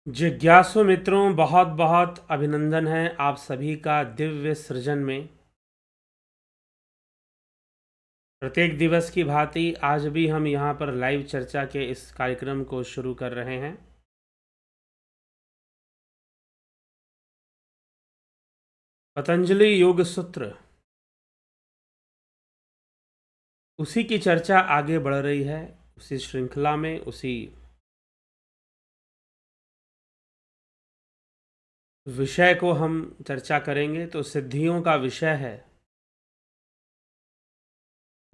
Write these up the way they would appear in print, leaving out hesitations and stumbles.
जिज्ञासु मित्रों, बहुत बहुत अभिनंदन है आप सभी का दिव्य सृजन में। प्रत्येक दिवस की भांति आज भी हम यहाँ पर लाइव चर्चा के इस कार्यक्रम को शुरू कर रहे हैं। पतंजलि योग सूत्र, उसी की चर्चा आगे बढ़ रही है। उसी श्रृंखला में, उसी विषय को हम चर्चा करेंगे। तो सिद्धियों का विषय है।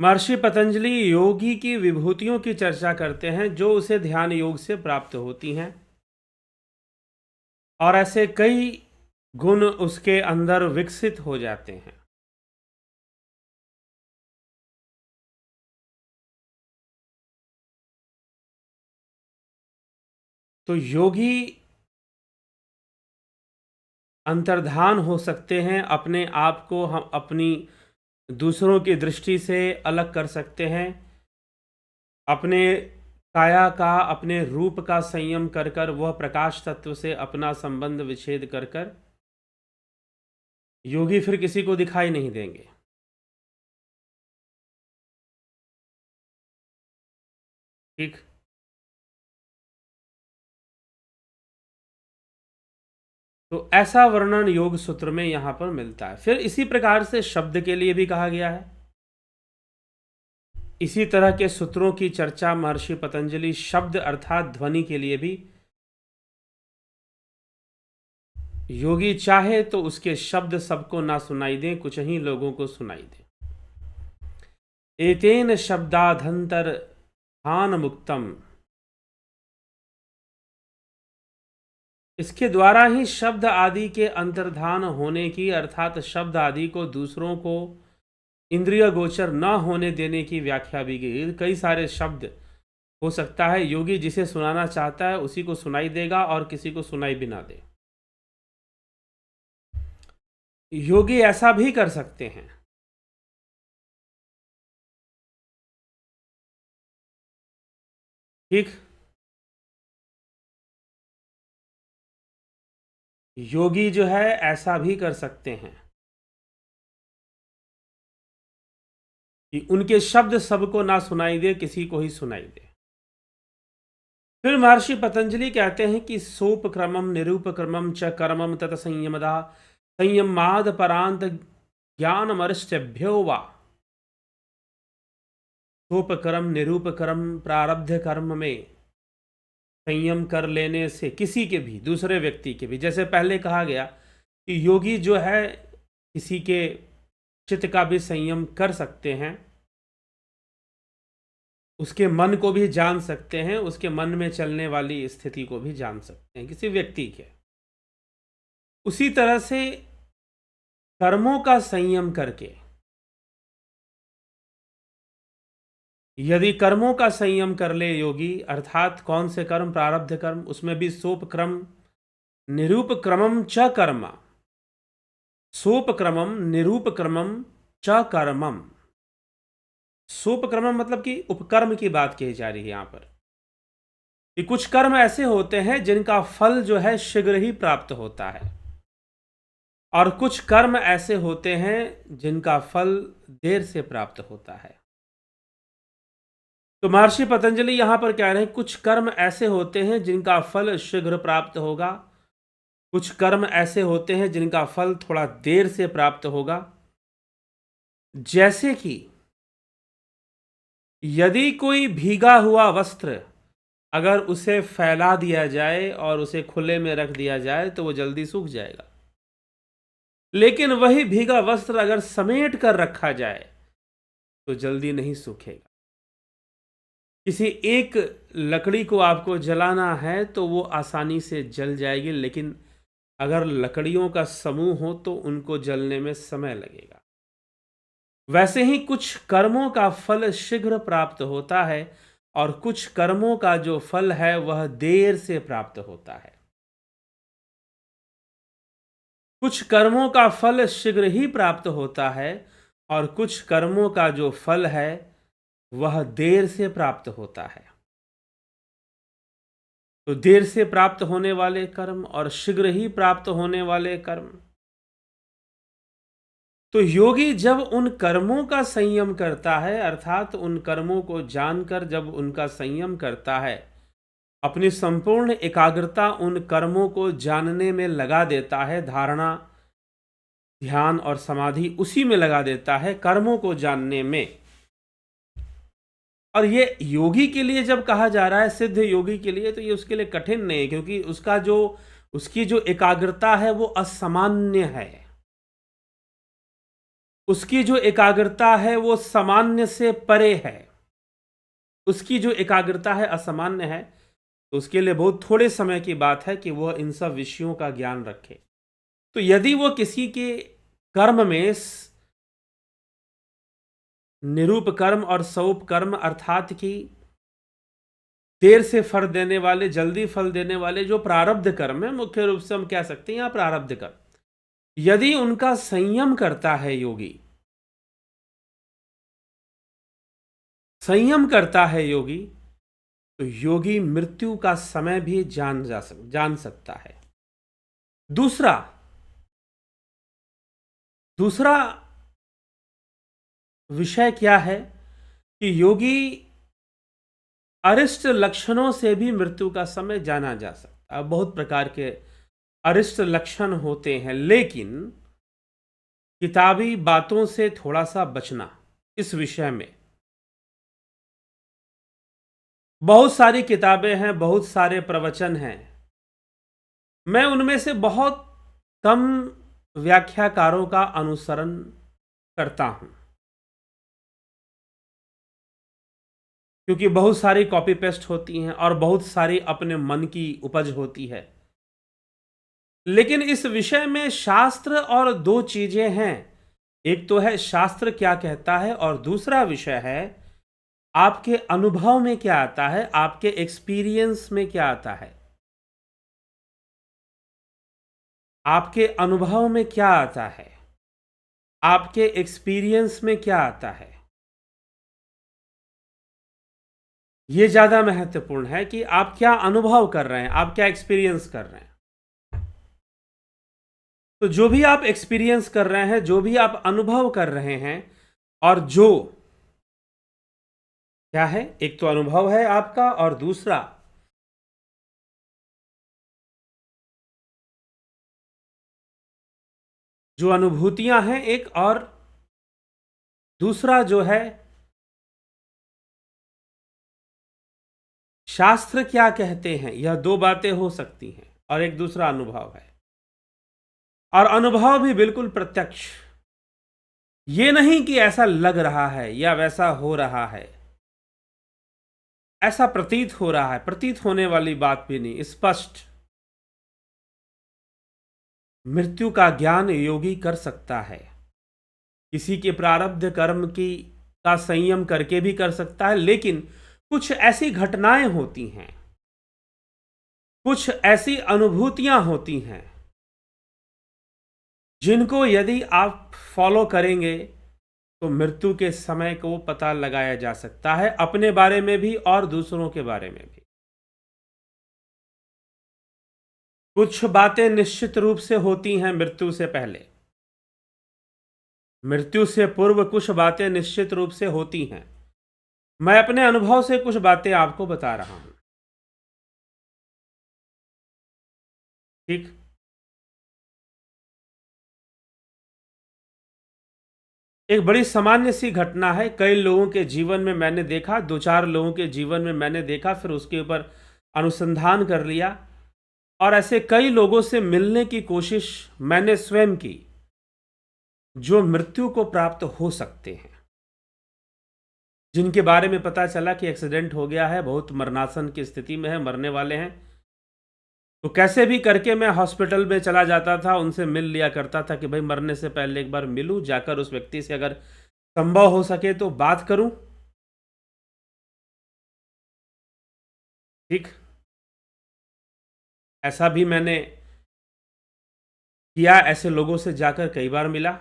महर्षि पतंजलि योगी की विभूतियों की चर्चा करते हैं जो उसे ध्यान योग से प्राप्त होती हैं, और ऐसे कई गुण उसके अंदर विकसित हो जाते हैं। तो योगी अंतर्धान हो सकते हैं, अपने आप को हम अपनी दूसरों की दृष्टि से अलग कर सकते हैं, अपने काया का, अपने रूप का संयम कर कर वह प्रकाश तत्व से अपना संबंध विच्छेद कर कर योगी फिर किसी को दिखाई नहीं देंगे। ठीक। तो ऐसा वर्णन योग सूत्र में यहां पर मिलता है। फिर इसी प्रकार से शब्द के लिए भी कहा गया है। इसी तरह के सूत्रों की चर्चा महर्षि पतंजलि शब्द अर्थात ध्वनि के लिए भी, योगी चाहे तो उसके शब्द सबको ना सुनाई दें, कुछ ही लोगों को सुनाई दें। एतेन शब्दाधंतर हान मुक्तम, इसके द्वारा ही शब्द आदि के अंतर्धान होने की, अर्थात शब्द आदि को दूसरों को इंद्रिय गोचर न होने देने की व्याख्या भी गई। कई सारे शब्द हो सकता है योगी जिसे सुनाना चाहता है उसी को सुनाई देगा और किसी को सुनाई भी ना दे। योगी ऐसा भी कर सकते हैं। ठीक। योगी जो है ऐसा भी कर सकते हैं कि उनके शब्द सबको ना सुनाई दे, किसी को ही सुनाई दे। फिर महर्षि पतंजलि कहते हैं कि सोप क्रमम निरूप क्रमम च कर्मम तत संयमदा संयमाद परांत ज्ञानमर्ष्यभ्यो वा। सोप कर्म, निरूप कर्म, प्रारब्ध कर्म में संयम कर लेने से किसी के भी, दूसरे व्यक्ति के भी, जैसे पहले कहा गया कि योगी जो है किसी के चित्त का भी संयम कर सकते हैं, उसके मन को भी जान सकते हैं, उसके मन में चलने वाली स्थिति को भी जान सकते हैं किसी व्यक्ति के। उसी तरह से कर्मों का संयम करके, यदि कर्मों का संयम कर ले योगी, अर्थात कौन से कर्म, प्रारब्ध कर्म, उसमें भी सोप क्रम निरूप क्रमम च कर्म, सोप क्रमम निरूप क्रमम च कर्मम। सोप क्रमम मतलब कि उपकर्म की बात कही जा रही है यहां पर, कि कुछ कर्म ऐसे होते हैं जिनका फल जो है शीघ्र ही प्राप्त होता है, और कुछ कर्म ऐसे होते हैं जिनका फल देर से प्राप्त होता है। तो महर्षि पतंजलि यहां पर कह रहे हैं कुछ कर्म ऐसे होते हैं जिनका फल शीघ्र प्राप्त होगा, कुछ कर्म ऐसे होते हैं जिनका फल थोड़ा देर से प्राप्त होगा। जैसे कि यदि कोई भीगा हुआ वस्त्र अगर उसे फैला दिया जाए और उसे खुले में रख दिया जाए तो वो जल्दी सूख जाएगा, लेकिन वही भीगा वस्त्र अगर समेट कर रखा जाए तो जल्दी नहीं सूखेगा। किसी एक लकड़ी को आपको जलाना है तो वो आसानी से जल जाएगी, लेकिन अगर लकड़ियों का समूह हो तो उनको जलने में समय लगेगा। वैसे ही कुछ कर्मों का फल शीघ्र प्राप्त होता है और कुछ कर्मों का जो फल है वह देर से प्राप्त होता है। कुछ कर्मों का फल शीघ्र ही प्राप्त होता है और कुछ कर्मों का जो फल है वह देर से प्राप्त होता है। तो देर से प्राप्त होने वाले कर्म और शीघ्र ही प्राप्त होने वाले कर्म। तो योगी जब उन कर्मों का संयम करता है, अर्थात उन कर्मों को जानकर जब उनका संयम करता है, अपनी संपूर्ण एकाग्रता उन कर्मों को जानने में लगा देता है, धारणा, ध्यान और समाधि उसी में लगा देता है, कर्मों को जानने में। और ये योगी के लिए जब कहा जा रहा है, सिद्ध योगी के लिए, तो ये उसके लिए कठिन नहीं है, क्योंकि उसकी जो एकाग्रता है वो असामान्य है। उसकी जो एकाग्रता है वो सामान्य से परे है। उसकी जो एकाग्रता है असामान्य है, तो उसके लिए बहुत थोड़े समय की बात है कि वह इन सब विषयों का ज्ञान रखे। तो यदि वो किसी के कर्म में निरूप कर्म और सौप कर्म, अर्थात कि देर से फल देने वाले, जल्दी फल देने वाले जो प्रारब्ध कर्म है, मुख्य रूप से हम कह सकते हैं यहाँ प्रारब्ध कर्म, यदि उनका संयम करता है योगी, संयम करता है योगी, तो योगी मृत्यु का समय भी जान सकता है। दूसरा विषय क्या है कि योगी अरिष्ट लक्षणों से भी मृत्यु का समय जाना जा सकता है। बहुत प्रकार के अरिष्ट लक्षण होते हैं, लेकिन किताबी बातों से थोड़ा सा बचना। इस विषय में बहुत सारी किताबें हैं, बहुत सारे प्रवचन हैं, मैं उनमें से बहुत कम व्याख्याकारों का अनुसरण करता हूं, क्योंकि बहुत सारी कॉपी पेस्ट होती हैं और बहुत सारी अपने मन की उपज होती है। लेकिन इस विषय में शास्त्र और दो चीजें हैं, एक तो है शास्त्र क्या कहता है, और दूसरा विषय है आपके अनुभव में क्या आता है, आपके एक्सपीरियंस में क्या आता है, आपके अनुभव में क्या आता है, आपके एक्सपीरियंस में क्या आता है। यह ज्यादा महत्वपूर्ण है कि आप क्या अनुभव कर रहे हैं, आप क्या एक्सपीरियंस कर रहे हैं। तो जो भी आप एक्सपीरियंस कर रहे हैं, जो भी आप अनुभव कर रहे हैं, और जो क्या है, एक तो अनुभव है आपका, और दूसरा जो अनुभूतियां हैं एक, और दूसरा जो है शास्त्र क्या कहते हैं। यह दो बातें हो सकती हैं, और एक दूसरा अनुभव है, और अनुभव भी बिल्कुल प्रत्यक्ष। ये नहीं कि ऐसा लग रहा है या वैसा हो रहा है, ऐसा प्रतीत हो रहा है, प्रतीत होने वाली बात भी नहीं, स्पष्ट। मृत्यु का ज्ञान योगी कर सकता है, किसी के प्रारब्ध कर्म का संयम करके भी कर सकता है, लेकिन कुछ ऐसी घटनाएं होती हैं, कुछ ऐसी अनुभूतियां होती हैं, जिनको यदि आप फॉलो करेंगे तो मृत्यु के समय को पता लगाया जा सकता है, अपने बारे में भी और दूसरों के बारे में भी। कुछ बातें निश्चित रूप से होती हैं मृत्यु से पहले, मृत्यु से पूर्व कुछ बातें निश्चित रूप से होती हैं। मैं अपने अनुभव से कुछ बातें आपको बता रहा हूं, ठीक। एक बड़ी सामान्य सी घटना है, कई लोगों के जीवन में मैंने देखा, दो चार लोगों के जीवन में मैंने देखा, फिर उसके ऊपर अनुसंधान कर लिया, और ऐसे कई लोगों से मिलने की कोशिश मैंने स्वयं की, जो मृत्यु को प्राप्त हो सकते हैं, जिनके बारे में पता चला कि एक्सीडेंट हो गया है, बहुत मरणासन की स्थिति में है, मरने वाले हैं। तो कैसे भी करके मैं हॉस्पिटल में चला जाता था, उनसे मिल लिया करता था कि भाई मरने से पहले एक बार मिलूं, जाकर उस व्यक्ति से अगर संभव हो सके तो बात करूं, ठीक। ऐसा भी मैंने किया, ऐसे लोगों से जाकर कई बार मिला,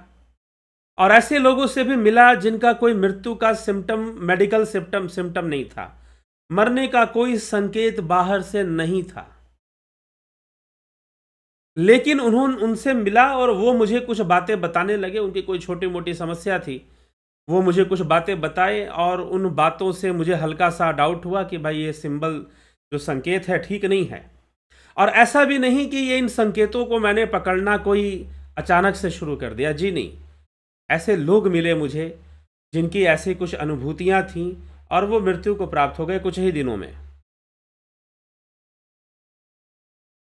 और ऐसे लोगों से भी मिला जिनका कोई मृत्यु का सिम्टम, मेडिकल सिम्टम नहीं था, मरने का कोई संकेत बाहर से नहीं था, लेकिन उन्होंने उनसे मिला और वो मुझे कुछ बातें बताने लगे। उनकी कोई छोटी मोटी समस्या थी, वो मुझे कुछ बातें बताए और उन बातों से मुझे हल्का सा डाउट हुआ कि भाई ये सिंबल जो संकेत है ठीक नहीं है। और ऐसा भी नहीं कि ये इन संकेतों को मैंने पकड़ना कोई अचानक से शुरू कर दिया, जी नहीं। ऐसे लोग मिले मुझे जिनकी ऐसी कुछ अनुभूतियां थीं और वो मृत्यु को प्राप्त हो गए कुछ ही दिनों में।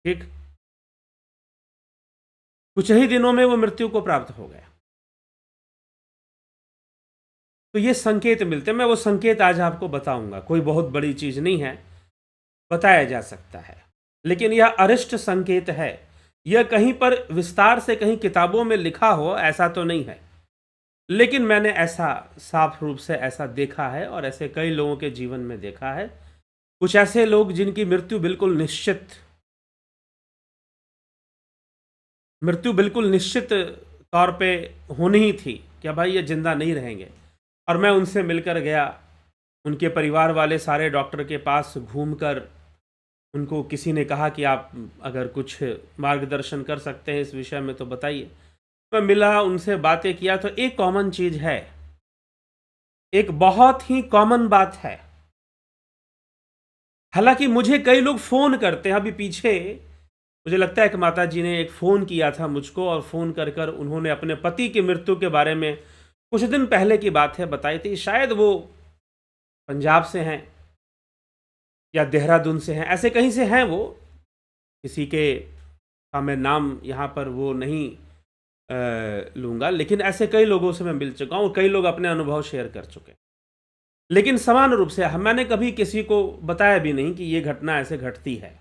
ठीक, कुछ ही दिनों में वो मृत्यु को प्राप्त हो गए। तो ये संकेत मिलते हैं, मैं वो संकेत आज आपको बताऊंगा। कोई बहुत बड़ी चीज नहीं है, बताया जा सकता है, लेकिन यह अरिष्ट संकेत है। यह कहीं पर विस्तार से कहीं किताबों में लिखा हो ऐसा तो नहीं है, लेकिन मैंने ऐसा साफ रूप से ऐसा देखा है और ऐसे कई लोगों के जीवन में देखा है। कुछ ऐसे लोग जिनकी मृत्यु बिल्कुल निश्चित तौर पे होनी ही थी कि भाई ये जिंदा नहीं रहेंगे, और मैं उनसे मिलकर गया। उनके परिवार वाले सारे डॉक्टर के पास घूमकर उनको किसी ने कहा कि आप अगर कुछ मार्गदर्शन कर सकते हैं इस विषय में तो बताइए। मैं मिला, उनसे बातें किया, तो एक कॉमन चीज है, एक बहुत ही कॉमन बात है। हालांकि मुझे कई लोग फोन करते हैं, अभी पीछे मुझे लगता है कि माता जी ने एक फ़ोन किया था मुझको, और फ़ोन कर कर उन्होंने अपने पति की मृत्यु के बारे में कुछ दिन पहले की बात है बताई थी। शायद वो पंजाब से हैं या देहरादून से हैं, ऐसे कहीं से हैं वो। किसी के का मैं नाम यहाँ पर वो नहीं लूँगा, लेकिन ऐसे कई लोगों से मैं मिल चुका हूँ, कई लोग अपने अनुभव शेयर कर चुके हैं। लेकिन समान रूप से मैंने कभी किसी को बताया भी नहीं कि ये घटना ऐसे घटती है,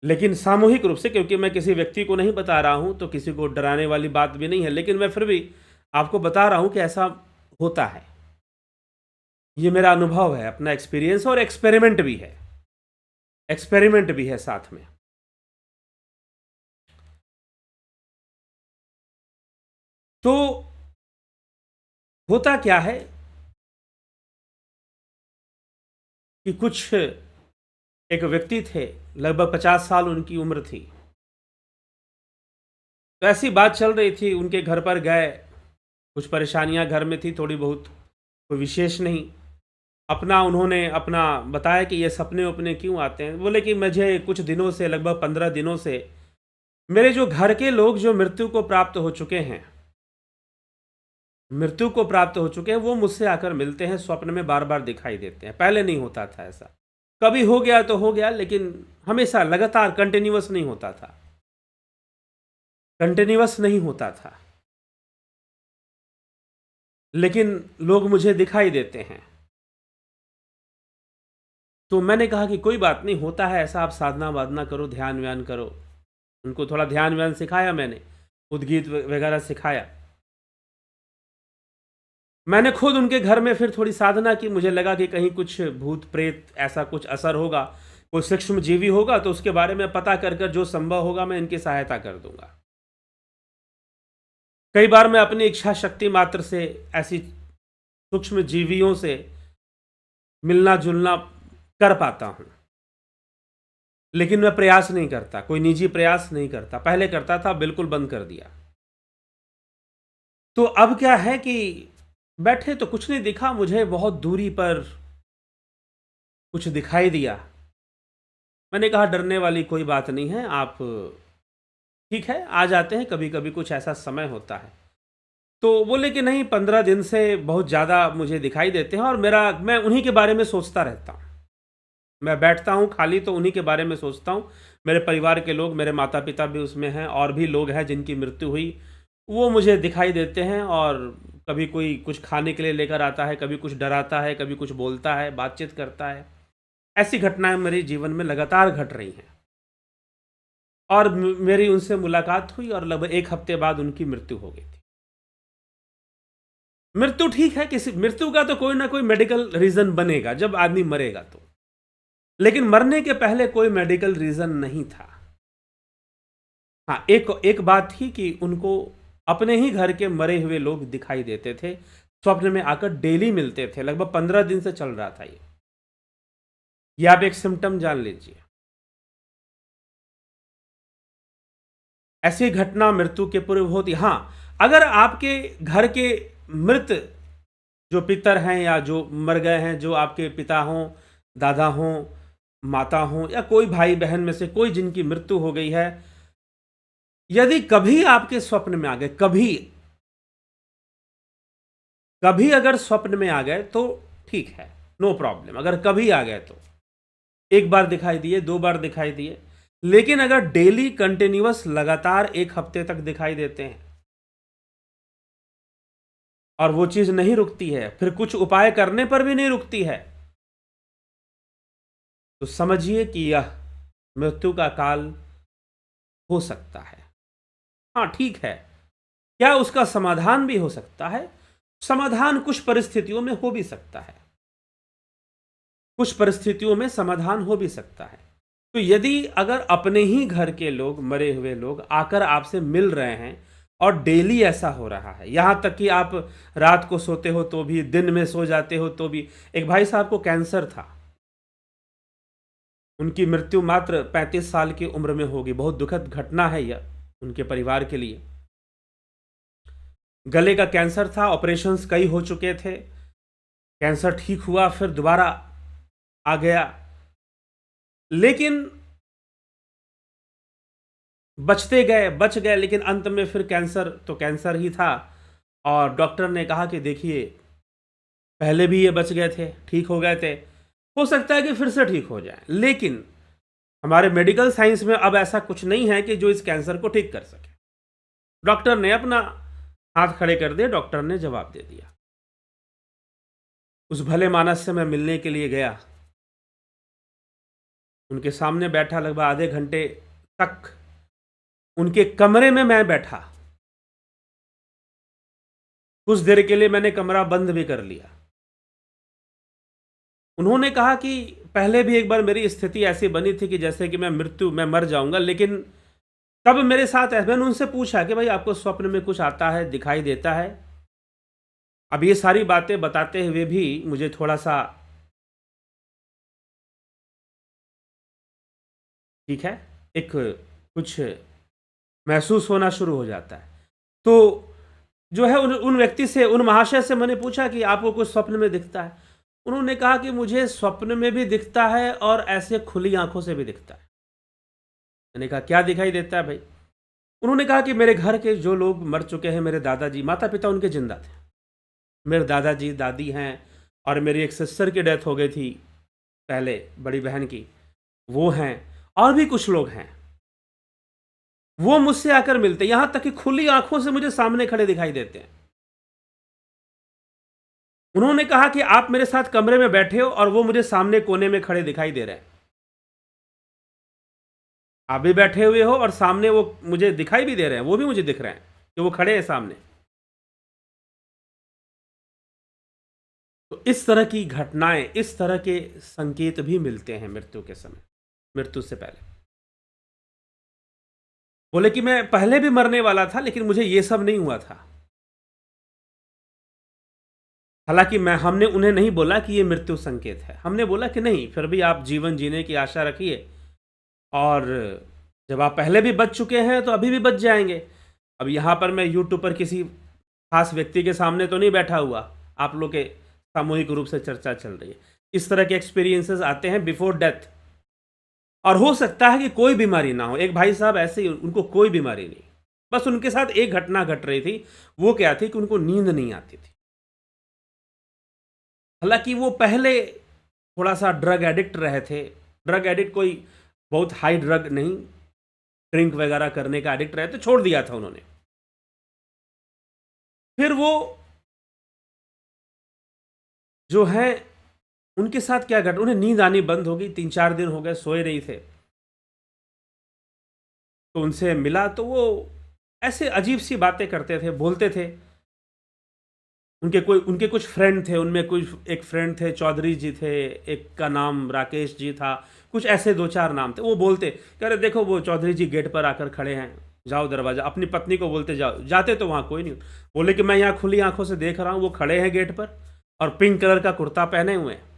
लेकिन सामूहिक रूप से, क्योंकि मैं किसी व्यक्ति को नहीं बता रहा हूं तो किसी को डराने वाली बात भी नहीं है, लेकिन मैं फिर भी आपको बता रहा हूं कि ऐसा होता है। ये मेरा अनुभव है, अपना एक्सपीरियंस, और एक्सपेरिमेंट भी है साथ में। तो होता क्या है कि कुछ एक व्यक्ति थे, लगभग 50 साल उनकी उम्र थी। तो ऐसी बात चल रही थी, उनके घर पर गए, कुछ परेशानियां घर में थी थोड़ी बहुत, कोई विशेष नहीं। उन्होंने अपना बताया कि ये सपने उपने क्यों आते हैं। बोले कि मुझे कुछ दिनों से, लगभग 15 दिनों से, मेरे जो घर के लोग जो मृत्यु को प्राप्त हो चुके हैं, वो मुझसे आकर मिलते हैं, स्वप्न में बार बार दिखाई देते हैं। पहले नहीं होता था ऐसा, कभी हो गया तो हो गया, लेकिन हमेशा लगातार कंटिन्यूअस नहीं होता था। लेकिन लोग मुझे दिखाई देते हैं। तो मैंने कहा कि कोई बात नहीं, होता है ऐसा, आप साधना वादना करो, ध्यान व्यान करो। उनको थोड़ा ध्यान व्यान सिखाया मैंने, उद्गीत वगैरह सिखाया। मैंने खुद उनके घर में फिर थोड़ी साधना की। मुझे लगा कि कहीं कुछ भूत प्रेत ऐसा कुछ असर होगा, कोई सूक्ष्म जीवी होगा, तो उसके बारे में पता कर कर जो संभव होगा मैं इनकी सहायता कर दूंगा। कई बार मैं अपनी इच्छा शक्ति मात्र से ऐसी सूक्ष्म जीवियों से मिलना जुलना कर पाता हूं, लेकिन मैं प्रयास नहीं करता, कोई निजी प्रयास नहीं करता। पहले करता था, बिल्कुल बंद कर दिया। तो अब क्या है कि बैठे तो कुछ नहीं दिखा मुझे, बहुत दूरी पर कुछ दिखाई दिया। मैंने कहा डरने वाली कोई बात नहीं है, आप ठीक है आ जाते हैं, कभी कभी कुछ ऐसा समय होता है। तो बोले कि नहीं, 15 दिन से बहुत ज़्यादा मुझे दिखाई देते हैं, और मैं उन्हीं के बारे में सोचता रहता हूँ। मैं बैठता हूँ खाली तो उन्हीं के बारे में सोचता हूँ। मेरे परिवार के लोग, मेरे माता पिता भी उसमें हैं, और भी लोग हैं जिनकी मृत्यु हुई, वो मुझे दिखाई देते हैं। और कभी कोई कुछ खाने के लिए लेकर आता है, कभी कुछ डराता है, कभी कुछ बोलता है, बातचीत करता है। ऐसी घटनाएं मेरे जीवन में लगातार घट रही हैं। और मेरी उनसे मुलाकात हुई, और लगभग 1 हफ्ते बाद उनकी मृत्यु हो गई थी। मृत्यु ठीक है, किसी मृत्यु का तो कोई ना कोई मेडिकल रीजन बनेगा जब आदमी मरेगा तो, लेकिन मरने के पहले कोई मेडिकल रीजन नहीं था। हाँ, एक बात थी कि उनको अपने ही घर के मरे हुए लोग दिखाई देते थे, स्वप्न में आकर डेली मिलते थे। लगभग 15 दिन से चल रहा था ये। ये आप एक सिम्टम जान लीजिए। ऐसी घटना मृत्यु के पूर्व होती। हाँ, अगर आपके घर के मृत जो पितर हैं या जो मर गए हैं, जो आपके पिता हों, दादा हों, माता हों, या कोई भाई बहन में से कोई जिनकी मृत्यु हो गई है, यदि कभी आपके स्वप्न में आ गए, कभी कभी अगर स्वप्न में आ गए तो ठीक है, नो प्रॉब्लम। अगर कभी आ गए तो एक बार दिखाई दिए, दो बार दिखाई दिए, लेकिन अगर डेली कंटिन्यूअस लगातार एक हफ्ते तक दिखाई देते हैं और वो चीज नहीं रुकती है, फिर कुछ उपाय करने पर भी नहीं रुकती है, तो समझिए कि यह मृत्यु का काल हो सकता है। हाँ, ठीक है, क्या उसका समाधान भी हो सकता है? समाधान कुछ परिस्थितियों में हो भी सकता है, कुछ परिस्थितियों में समाधान हो भी सकता है। तो यदि अगर अपने ही घर के लोग, मरे हुए लोग आकर आपसे मिल रहे हैं और डेली ऐसा हो रहा है, यहां तक कि आप रात को सोते हो तो भी, दिन में सो जाते हो तो भी। एक भाई साहब को कैंसर था, उनकी मृत्यु मात्र 35 साल की उम्र में होगी। बहुत दुखद घटना है यह उनके परिवार के लिए। गले का कैंसर था, ऑपरेशंस कई हो चुके थे, कैंसर ठीक हुआ, फिर दोबारा आ गया, लेकिन बच गए, लेकिन अंत में फिर कैंसर तो कैंसर ही था। और डॉक्टर ने कहा कि देखिए, पहले भी ये बच गए थे, ठीक हो गए थे, हो सकता है कि फिर से ठीक हो जाए, लेकिन हमारे मेडिकल साइंस में अब ऐसा कुछ नहीं है कि जो इस कैंसर को ठीक कर सके। डॉक्टर ने अपना हाथ खड़े कर दिए, डॉक्टर ने जवाब दे दिया। उस भले मानस से मैं मिलने के लिए गया, उनके सामने बैठा, लगभग आधे घंटे तक उनके कमरे में मैं बैठा। कुछ देर के लिए मैंने कमरा बंद भी कर लिया। उन्होंने कहा कि पहले भी एक बार मेरी स्थिति ऐसी बनी थी कि जैसे कि मैं मर जाऊंगा, लेकिन तब मेरे साथ मैंने उनसे पूछा कि भाई, आपको स्वप्न में कुछ आता है, दिखाई देता है? अब ये सारी बातें बताते हुए भी मुझे थोड़ा सा, ठीक है, एक कुछ महसूस होना शुरू हो जाता है। तो जो है उन व्यक्ति से, उन महाशय से मैंने पूछा कि आपको कुछ स्वप्न में दिखता है? उन्होंने कहा कि मुझे स्वप्न में भी दिखता है और ऐसे खुली आंखों से भी दिखता है। मैंने कहा क्या दिखाई देता है भाई? उन्होंने कहा कि मेरे घर के जो लोग मर चुके हैं, मेरे दादाजी, माता पिता उनके जिंदा थे, मेरे दादाजी दादी हैं, और मेरी एक सिस्टर की डेथ हो गई थी पहले, बड़ी बहन की, वो हैं, और भी कुछ लोग हैं, वो मुझसे आकर मिलते, यहां तक कि खुली आंखों से मुझे सामने खड़े दिखाई देते हैं। उन्होंने कहा कि आप मेरे साथ कमरे में बैठे हो और वो मुझे सामने कोने में खड़े दिखाई दे रहे हैं। आप भी बैठे हुए हो और सामने वो मुझे दिखाई भी दे रहे हैं, वो भी मुझे दिख रहे हैं कि वो खड़े हैं सामने। तो इस तरह की घटनाएं, इस तरह के संकेत भी मिलते हैं मृत्यु के समय, मृत्यु से पहले। बोले कि मैं पहले भी मरने वाला था, लेकिन मुझे ये सब नहीं हुआ था। हालांकि हमने उन्हें नहीं बोला कि ये मृत्यु संकेत है, हमने बोला कि नहीं, फिर भी आप जीवन जीने की आशा रखिए, और जब आप पहले भी बच चुके हैं तो अभी भी बच जाएंगे। अब यहाँ पर मैं यूट्यूब पर किसी खास व्यक्ति के सामने तो नहीं बैठा हुआ, आप लोग के सामूहिक रूप से चर्चा चल रही है। इस तरह के एक्सपीरियंसेस आते हैं बिफोर डेथ, और हो सकता है कि कोई बीमारी ना हो। एक भाई साहब ऐसे ही, उनको कोई बीमारी नहीं, बस उनके साथ एक घटना घट रही थी। वो क्या थी कि उनको नींद नहीं आती थी। हालांकि वो पहले थोड़ा सा ड्रग एडिक्ट रहे थे, ड्रग एडिक्ट कोई बहुत हाई ड्रग नहीं, ड्रिंक वगैरह करने का एडिक्ट रहे थे, छोड़ दिया था उन्होंने। फिर वो जो है, उनके साथ क्या घट, उन्हें नींद आनी बंद हो गई, 3-4 दिन हो गए सोए नहीं थे। तो उनसे मिला तो वो ऐसे अजीब सी बातें करते थे, बोलते थे। उनके कुछ फ्रेंड थे, उनमें कुछ एक फ्रेंड थे, चौधरी जी थे, एक का नाम राकेश जी था, कुछ ऐसे 2-4 नाम थे। वो बोलते कह रहे, देखो वो चौधरी जी गेट पर आकर खड़े हैं, जाओ दरवाजा, अपनी पत्नी को बोलते जाओ, जाते तो वहाँ कोई नहीं। बोले कि मैं यहाँ खुली आंखों से देख रहा हूँ, वो खड़े हैं गेट पर और पिंक कलर का कुर्ता पहने हुए हैं।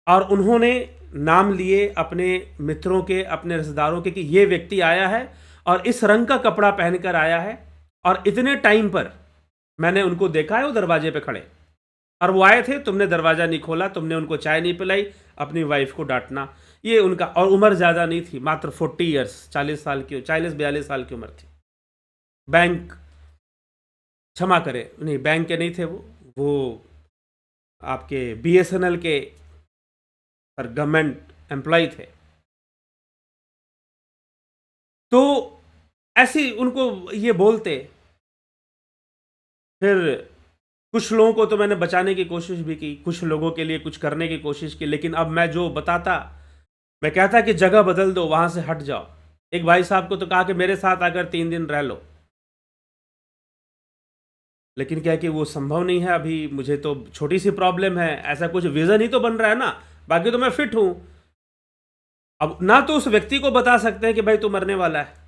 और उन्होंने नाम लिए अपने मित्रों के, अपने रिश्तेदारों के कि ये व्यक्ति आया है और इस रंग का कपड़ा पहनकर आया है और इतने टाइम पर मैंने उनको देखा है वो दरवाजे पे खड़े, और वो आए थे, तुमने दरवाजा नहीं खोला, तुमने उनको चाय नहीं पिलाई, अपनी वाइफ को डांटना। ये उनका, और उम्र ज़्यादा नहीं थी, मात्र 40 ईयर्स, 40 साल की, 40-42 साल की उम्र थी। बैंक, क्षमा करें, नहीं बैंक के नहीं थे वो आपके BSNL के और गवर्नमेंट एम्प्लॉय थे। तो ऐसी उनको ये बोलते, फिर कुछ लोगों को तो मैंने बचाने की कोशिश भी की, कुछ लोगों के लिए कुछ करने की कोशिश की, लेकिन अब मैं जो बताता, मैं कहता कि जगह बदल दो, वहां से हट जाओ। एक भाई साहब को तो कहा कि मेरे साथ आकर 3 दिन रह लो, लेकिन क्या है कि वो संभव नहीं है। अभी मुझे तो छोटी सी प्रॉब्लम है, ऐसा कुछ विजन ही तो बन रहा है ना, बाकी तो मैं फिट हूं। अब ना तो उस व्यक्ति को बता सकते हैं कि भाई तू मरने वाला है,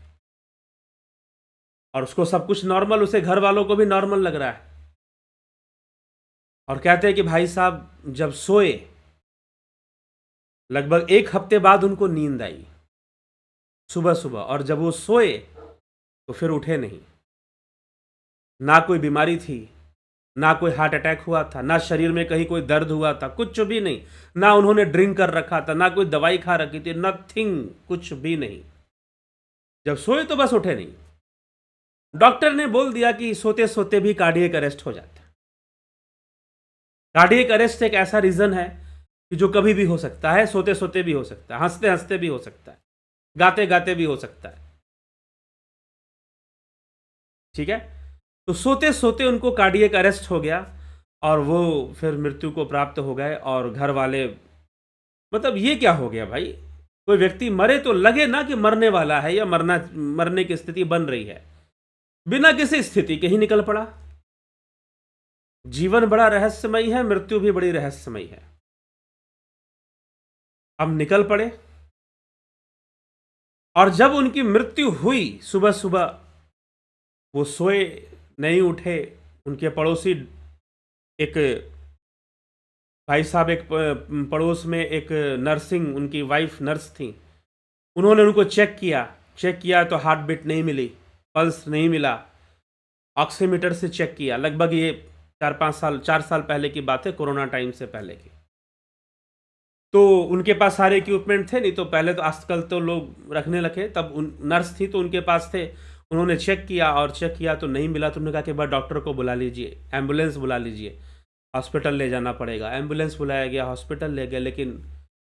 और उसको सब कुछ नॉर्मल, उसे घर वालों को भी नॉर्मल लग रहा है, और कहते हैं कि भाई साहब जब सोए लगभग 1 हफ्ते बाद उनको नींद आई सुबह सुबह, और जब वो सोए तो फिर उठे नहीं। ना कोई बीमारी थी, ना कोई हार्ट अटैक हुआ था, ना शरीर में कहीं कोई दर्द हुआ था, कुछ भी नहीं। ना उन्होंने ड्रिंक कर रखा था, ना कोई दवाई खा रखी थी, नथिंग, कुछ भी नहीं। जब सोए तो बस उठे नहीं। डॉक्टर ने बोल दिया कि सोते सोते भी कार्डियक अरेस्ट हो जाता है। कार्डियक अरेस्ट एक ऐसा रीजन है कि जो कभी भी हो सकता है, सोते सोते भी हो सकता है, हंसते हंसते भी हो सकता है, गाते गाते भी हो सकता है। ठीक है, तो सोते सोते उनको कार्डियक अरेस्ट हो गया और वो फिर मृत्यु को प्राप्त हो गए। और घर वाले, मतलब ये क्या हो गया भाई, कोई व्यक्ति मरे तो लगे ना कि मरने वाला है या मरने की स्थिति बन रही है, बिना किसी स्थिति के ही निकल पड़ा। जीवन बड़ा रहस्यमयी है, मृत्यु भी बड़ी रहस्यमयी है। अब निकल पड़े, और जब उनकी मृत्यु हुई सुबह सुबह, वो सोए नहीं उठे। उनके पड़ोसी, एक भाई साहब, एक पड़ोस में एक नर्सिंग, उनकी वाइफ नर्स थी, उन्होंने उनको चेक किया तो हार्ट बीट नहीं मिली, पल्स नहीं मिला, ऑक्सीमीटर से चेक किया। लगभग ये 4 साल पहले की बात है, कोरोना टाइम से पहले की। तो उनके पास सारे इक्विपमेंट थे, नहीं तो पहले तो आजकल तो लोग रखने लगे, तब नर्स थी तो उनके पास थे। उन्होंने चेक किया, और चेक किया तो नहीं मिला। तो उन्होंने कहा कि बार डॉक्टर को बुला लीजिए, एम्बुलेंस बुला लीजिए, हॉस्पिटल ले जाना पड़ेगा। एम्बुलेंस बुलाया गया, हॉस्पिटल ले गए, लेकिन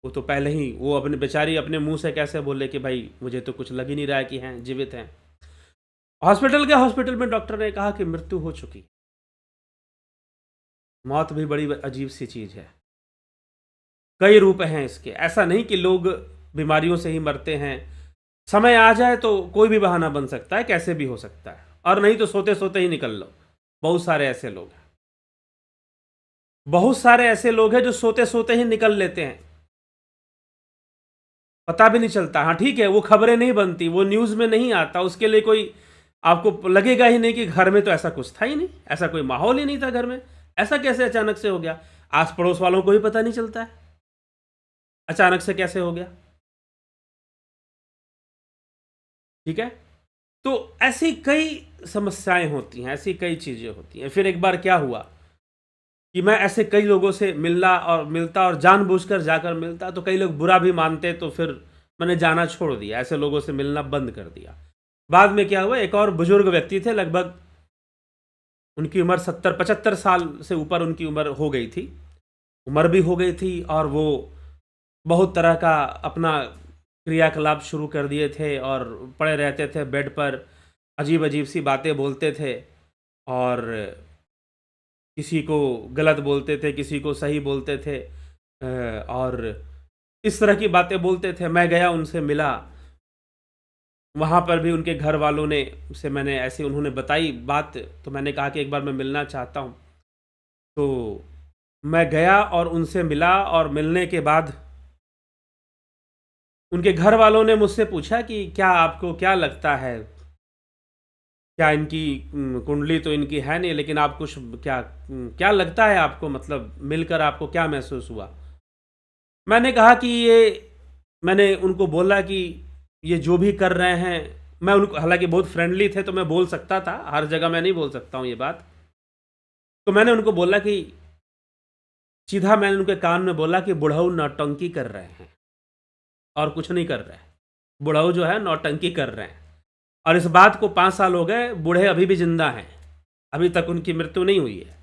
वो तो पहले ही, वो अपने बेचारी अपने मुंह से कैसे बोले कि भाई मुझे तो कुछ लग ही नहीं रहा है कि हैं जीवित हैं। हॉस्पिटल में डॉक्टर ने कहा कि मृत्यु हो चुकी। मौत भी बड़ी अजीब सी चीज़ है, कई रूप हैं इसके। ऐसा नहीं कि लोग बीमारियों से ही मरते हैं, समय आ जाए तो कोई भी बहाना बन सकता है, कैसे भी हो सकता है, और नहीं तो सोते सोते ही निकल लो। बहुत सारे ऐसे लोग हैं, बहुत सारे ऐसे लोग हैं जो सोते सोते ही निकल लेते हैं, पता भी नहीं चलता। हाँ ठीक है, वो खबरें नहीं बनती, वो न्यूज़ में नहीं आता, उसके लिए कोई, आपको लगेगा ही नहीं कि घर में तो ऐसा कुछ था ही नहीं, ऐसा कोई माहौल ही नहीं था घर में, ऐसा कैसे अचानक से हो गया। आस पड़ोस वालों को भी पता नहीं चलता है अचानक से कैसे हो गया। ठीक है, तो ऐसी कई समस्याएं होती हैं, ऐसी कई चीज़ें होती हैं। फिर एक बार क्या हुआ कि मैं ऐसे कई लोगों से मिलता और जानबूझकर जाकर मिलता, तो कई लोग बुरा भी मानते, तो फिर मैंने जाना छोड़ दिया, ऐसे लोगों से मिलना बंद कर दिया। बाद में क्या हुआ, एक और बुजुर्ग व्यक्ति थे, लगभग उनकी उम्र 70-75 साल से ऊपर उनकी उम्र हो गई थी, उम्र भी हो गई थी, और वो बहुत तरह का अपना क्रियाकलाप शुरू कर दिए थे, और पड़े रहते थे बेड पर, अजीब अजीब सी बातें बोलते थे, और किसी को गलत बोलते थे, किसी को सही बोलते थे, और इस तरह की बातें बोलते थे। मैं गया, उनसे मिला, वहाँ पर भी उनके घर वालों ने से मैंने ऐसे, उन्होंने बताई बात, तो मैंने कहा कि एक बार मैं मिलना चाहता हूँ। तो मैं गया और उनसे मिला, और मिलने के बाद उनके घर वालों ने मुझसे पूछा कि क्या आपको क्या लगता है, क्या इनकी कुंडली तो इनकी है नहीं, लेकिन आप कुछ क्या क्या लगता है आपको, मतलब मिलकर आपको क्या महसूस हुआ। मैंने कहा कि मैंने उनको बोला कि ये जो भी कर रहे हैं, मैं उनको, हालांकि बहुत फ्रेंडली थे तो मैं बोल सकता था, हर जगह मैं नहीं बोल सकता हूँ ये बात। तो मैंने उनको बोला कि सीधा मैंने उनके कान में बोला कि बुढ़ऊ नौटंकी कर रहे हैं और कुछ नहीं कर रहे हैं। बुढ़ऊ जो है नौटंकी कर रहे हैं। और इस बात को 5 साल हो गए, बूढ़े अभी भी जिंदा हैं, अभी तक उनकी मृत्यु नहीं हुई है।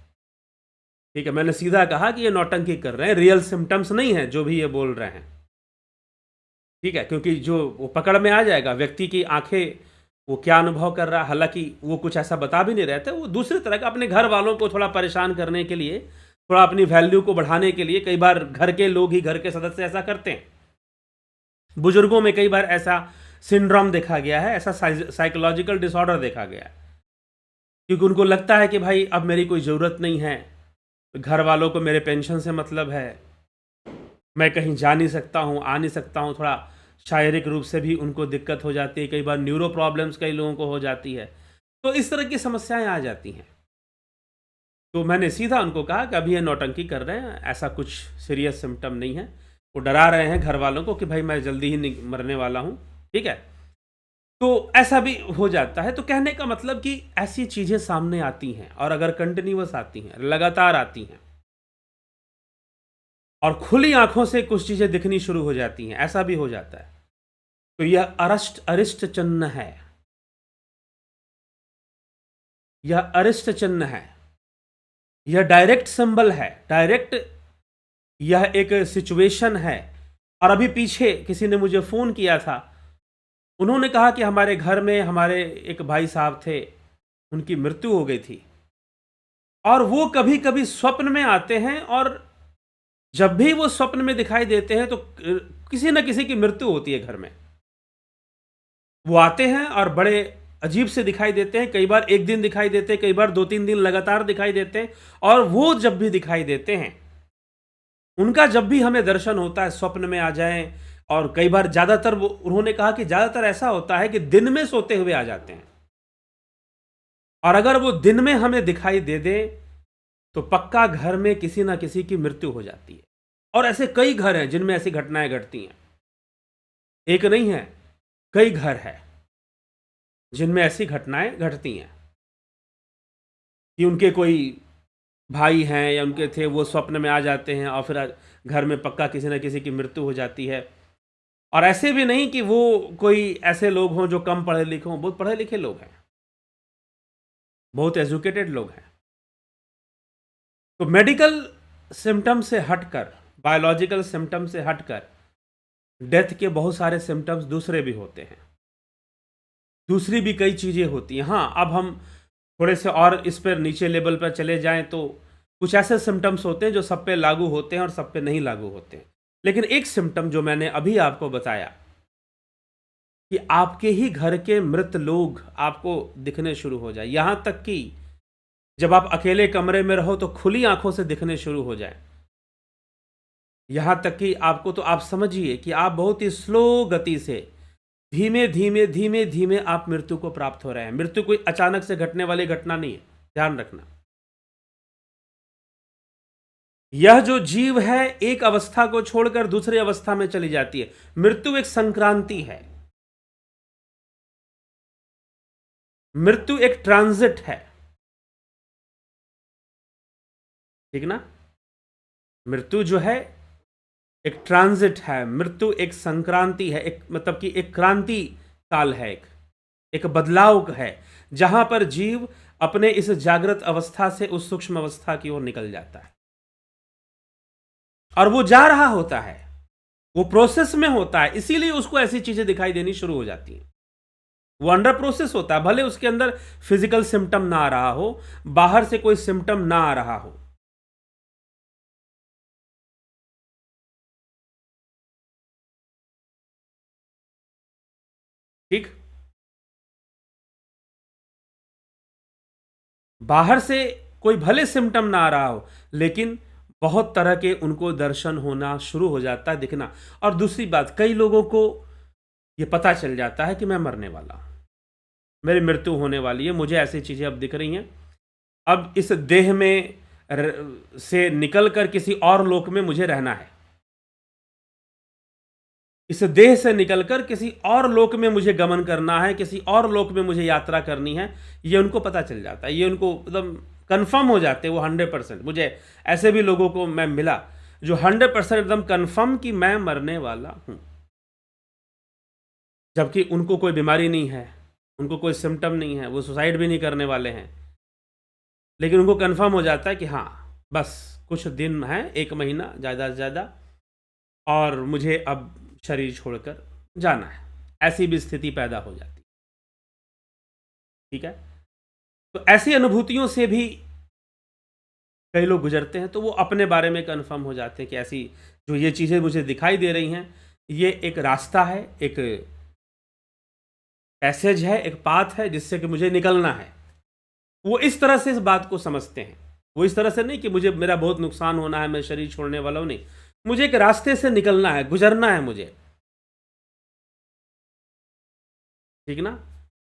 ठीक है, मैंने सीधा कहा कि ये नौटंकी कर रहे हैं, रियल सिम्टम्स नहीं है जो भी ये बोल रहे हैं। ठीक है, क्योंकि जो वो पकड़ में आ जाएगा, व्यक्ति की आंखें, वो क्या अनुभव कर रहा है, हालांकि वो कुछ ऐसा बता भी नहीं रहे थे, वो दूसरी तरह का अपने घर वालों को थोड़ा परेशान करने के लिए, थोड़ा अपनी वैल्यू को बढ़ाने के लिए, कई बार घर के लोग ही, घर के सदस्य ऐसा करते हैं। बुजुर्गों में कई बार ऐसा सिंड्रोम देखा गया है, ऐसा साइकोलॉजिकल डिसऑर्डर देखा गया है, क्योंकि उनको लगता है कि भाई अब मेरी कोई ज़रूरत नहीं है, घर वालों को मेरे पेंशन से मतलब है, मैं कहीं जा नहीं सकता हूँ, आ नहीं सकता हूँ, थोड़ा शारीरिक रूप से भी उनको दिक्कत हो जाती है, कई बार न्यूरो प्रॉब्लम्स कई लोगों को हो जाती है, तो इस तरह की समस्याएं आ जाती हैं। तो मैंने सीधा उनको कहा कि अभी ये नौटंकी कर रहे हैं, ऐसा कुछ सीरियस सिम्टम नहीं है। वो डरा रहे हैं घर वालों को कि भाई मैं जल्दी ही मरने वाला हूँ। ठीक है, तो ऐसा भी हो जाता है। तो कहने का मतलब कि ऐसी चीज़ें सामने आती हैं, और अगर कंटिन्यूअस आती हैं, लगातार आती हैं, और खुली आंखों से कुछ चीज़ें दिखनी शुरू हो जाती हैं, ऐसा भी हो जाता है, तो यह अरिष्ट चिन्ह है, यह अरिष्ट चिन्ह है, यह डायरेक्ट सिंबल है, डायरेक्ट, यह एक सिचुएशन है। और अभी पीछे किसी ने मुझे फ़ोन किया था, उन्होंने कहा कि हमारे घर में हमारे एक भाई साहब थे, उनकी मृत्यु हो गई थी, और वो कभी कभी स्वप्न में आते हैं, और जब भी वो स्वप्न में दिखाई देते हैं तो किसी न किसी की मृत्यु होती है घर में। वो आते हैं और बड़े अजीब से दिखाई देते हैं, कई बार एक दिन दिखाई देते हैं, कई बार 2-3 दिन लगातार दिखाई देते हैं। और वो जब भी दिखाई देते हैं, उनका जब भी हमें दर्शन होता है, स्वप्न में आ जाएं, और कई बार ज़्यादातर, वो उन्होंने कहा कि ज़्यादातर ऐसा होता है कि दिन में सोते हुए आ जाते हैं, और अगर वो दिन में हमें दिखाई दे दे तो पक्का घर में किसी ना किसी की मृत्यु हो जाती है। और ऐसे कई घर हैं जिनमें ऐसी घटनाएं घटती हैं, एक नहीं है, कई घर हैं जिनमें ऐसी घटनाएं घटती हैं कि उनके कोई भाई हैं या उनके थे, वो स्वप्न में आ जाते हैं, और फिर घर में पक्का किसी न किसी की मृत्यु हो जाती है। और ऐसे भी नहीं कि वो कोई ऐसे लोग हों जो कम पढ़े लिखे हों, बहुत पढ़े लिखे लोग हैं, बहुत एजुकेटेड लोग हैं। तो मेडिकल सिम्टम से हटकर, बायोलॉजिकल सिम्टम से हटकर, डेथ के बहुत सारे सिम्टम्स दूसरे भी होते हैं, दूसरी भी कई चीज़ें होती हैं। हाँ, अब हम थोड़े से और इस पर नीचे लेवल पर चले जाएं तो कुछ ऐसे सिम्टम्स होते हैं जो सब पे लागू होते हैं और सब पे नहीं लागू होते हैं। लेकिन एक सिम्टम जो मैंने अभी आपको बताया, कि आपके ही घर के मृत लोग आपको दिखने शुरू हो जाए, यहाँ तक कि जब आप अकेले कमरे में रहो तो खुली आंखों से दिखने शुरू हो जाए, यहाँ तक कि आपको, तो आप समझिए कि आप बहुत ही स्लो गति से, धीमे धीमे धीमे धीमे आप मृत्यु को प्राप्त हो रहे हैं। मृत्यु कोई अचानक से घटने वाली घटना नहीं है, ध्यान रखना। यह जो जीव है, एक अवस्था को छोड़कर दूसरी अवस्था में चली जाती है। मृत्यु एक संक्रांति है, मृत्यु एक ट्रांजिट है, ठीक ना। मृत्यु जो है एक ट्रांजिट है, मृत्यु एक संक्रांति है, एक मतलब कि एक क्रांति काल है, एक बदलाव है, जहां पर जीव अपने इस जागृत अवस्था से उस सूक्ष्म अवस्था की ओर निकल जाता है, और वो जा रहा होता है, वो प्रोसेस में होता है, इसीलिए उसको ऐसी चीजें दिखाई देनी शुरू हो जाती हैं। वो अंडर प्रोसेस होता है, भले उसके अंदर फिजिकल सिम्टम ना आ रहा हो, बाहर से कोई सिम्टम ना आ रहा हो। ठीक, बाहर से कोई भले सिम्टम ना आ रहा हो, लेकिन बहुत तरह के उनको दर्शन होना शुरू हो जाता है, दिखना। और दूसरी बात, कई लोगों को ये पता चल जाता है कि मैं मरने वाला हूं, मेरी मृत्यु होने वाली है, मुझे ऐसी चीजें अब दिख रही हैं, अब इस देह में से निकल कर किसी और लोक में मुझे रहना है। इस देह से निकलकर किसी और लोक में मुझे गमन करना है, किसी और लोक में मुझे यात्रा करनी है, ये उनको पता चल जाता है, ये उनको एकदम कंफर्म हो जाते हैं वो 100%। मुझे ऐसे भी लोगों को मैं मिला जो 100% एकदम कंफर्म कि मैं मरने वाला हूं, जबकि उनको कोई बीमारी नहीं है, उनको कोई सिम्टम नहीं है, वो सुसाइड भी नहीं करने वाले हैं, लेकिन उनको कंफर्म हो जाता है कि हाँ बस कुछ दिन हैं, 1 महीना ज़्यादा से ज़्यादा, और मुझे अब शरीर छोड़कर जाना है। ऐसी भी स्थिति पैदा हो जाती है। ठीक है, तो ऐसी अनुभूतियों से भी कई लोग गुजरते हैं, तो वो अपने बारे में कंफर्म हो जाते हैं कि ऐसी जो ये चीज़ें मुझे दिखाई दे रही हैं, ये एक रास्ता है, एक पैसेज है, एक पाथ है जिससे कि मुझे निकलना है। वो इस तरह से इस बात को समझते हैं, वो इस तरह से नहीं कि मुझे मेरा बहुत नुकसान होना है, मैं शरीर छोड़ने वाला हूं, नहीं, मुझे एक रास्ते से निकलना है, गुजरना है मुझे, ठीक ना,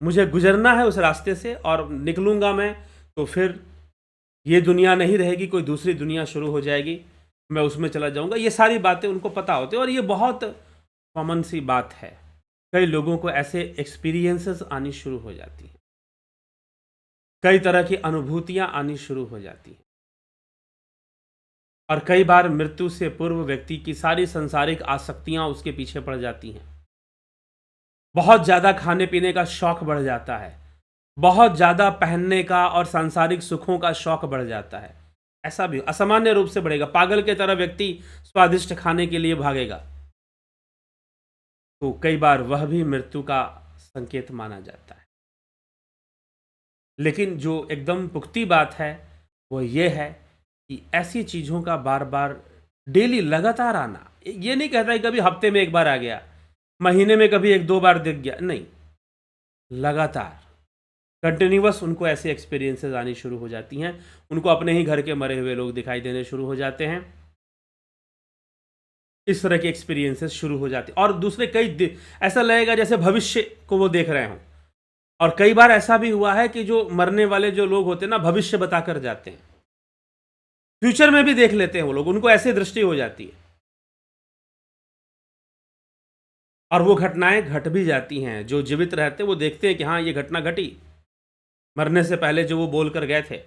मुझे गुजरना है उस रास्ते से, और निकलूंगा मैं तो फिर ये दुनिया नहीं रहेगी, कोई दूसरी दुनिया शुरू हो जाएगी, मैं उसमें चला जाऊंगा। ये सारी बातें उनको पता होती है, और ये बहुत कॉमन सी बात है। कई लोगों को ऐसे एक्सपीरियंसेस आनी शुरू हो जाती हैं, कई तरह की अनुभूतियां आनी शुरू हो जाती हैं, और कई बार मृत्यु से पूर्व व्यक्ति की सारी संसारिक आसक्तियां उसके पीछे पड़ जाती हैं। बहुत ज़्यादा खाने पीने का शौक बढ़ जाता है, बहुत ज़्यादा पहनने का और सांसारिक सुखों का शौक बढ़ जाता है। ऐसा भी असामान्य रूप से बढ़ेगा, पागल के तरह व्यक्ति स्वादिष्ट खाने के लिए भागेगा, तो कई बार वह भी मृत्यु का संकेत माना जाता है। लेकिन जो एकदम पुख्ती बात है वो ये है कि ऐसी चीज़ों का बार बार डेली लगातार आना, ये नहीं कहता कि कभी हफ्ते में एक बार आ गया, महीने में कभी 1-2 बार दिख गया, नहीं, लगातार कंटिन्यूअस उनको ऐसे एक्सपीरियंसेस आनी शुरू हो जाती हैं। उनको अपने ही घर के मरे हुए लोग दिखाई देने शुरू हो जाते हैं, इस तरह के एक्सपीरियंसेस शुरू हो जाते हैं, और दूसरे ऐसा लगेगा जैसे भविष्य को वो देख रहे हों। और कई बार ऐसा भी हुआ है कि जो मरने वाले जो लोग होते हैं ना, भविष्य बताकर जाते हैं, फ्यूचर में भी देख लेते हैं वो लोग, उनको ऐसी दृष्टि हो जाती है, और वो घटनाएं घट भी जाती हैं। जो जीवित रहते हैं वो देखते हैं कि हाँ ये घटना घटी, मरने से पहले जो वो बोलकर गए थे।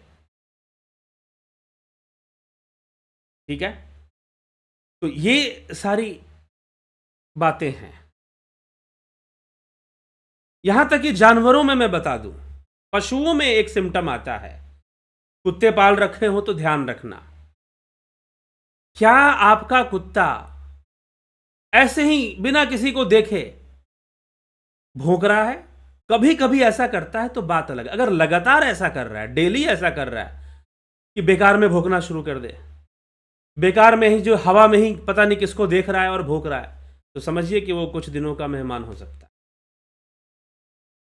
ठीक है, तो ये सारी बातें हैं। यहां तक कि जानवरों में मैं बता दूं, पशुओं में एक सिम्टम आता है, कुत्ते पाल रखे हो तो ध्यान रखना, क्या आपका कुत्ता ऐसे ही बिना किसी को देखे भौंक रहा है? कभी कभी ऐसा करता है तो बात अलग, अगर लगातार ऐसा कर रहा है, डेली ऐसा कर रहा है कि बेकार में भौंकना शुरू कर दे, बेकार में ही जो हवा में ही पता नहीं किसको देख रहा है और भौंक रहा है, तो समझिए कि वो कुछ दिनों का मेहमान हो सकता है।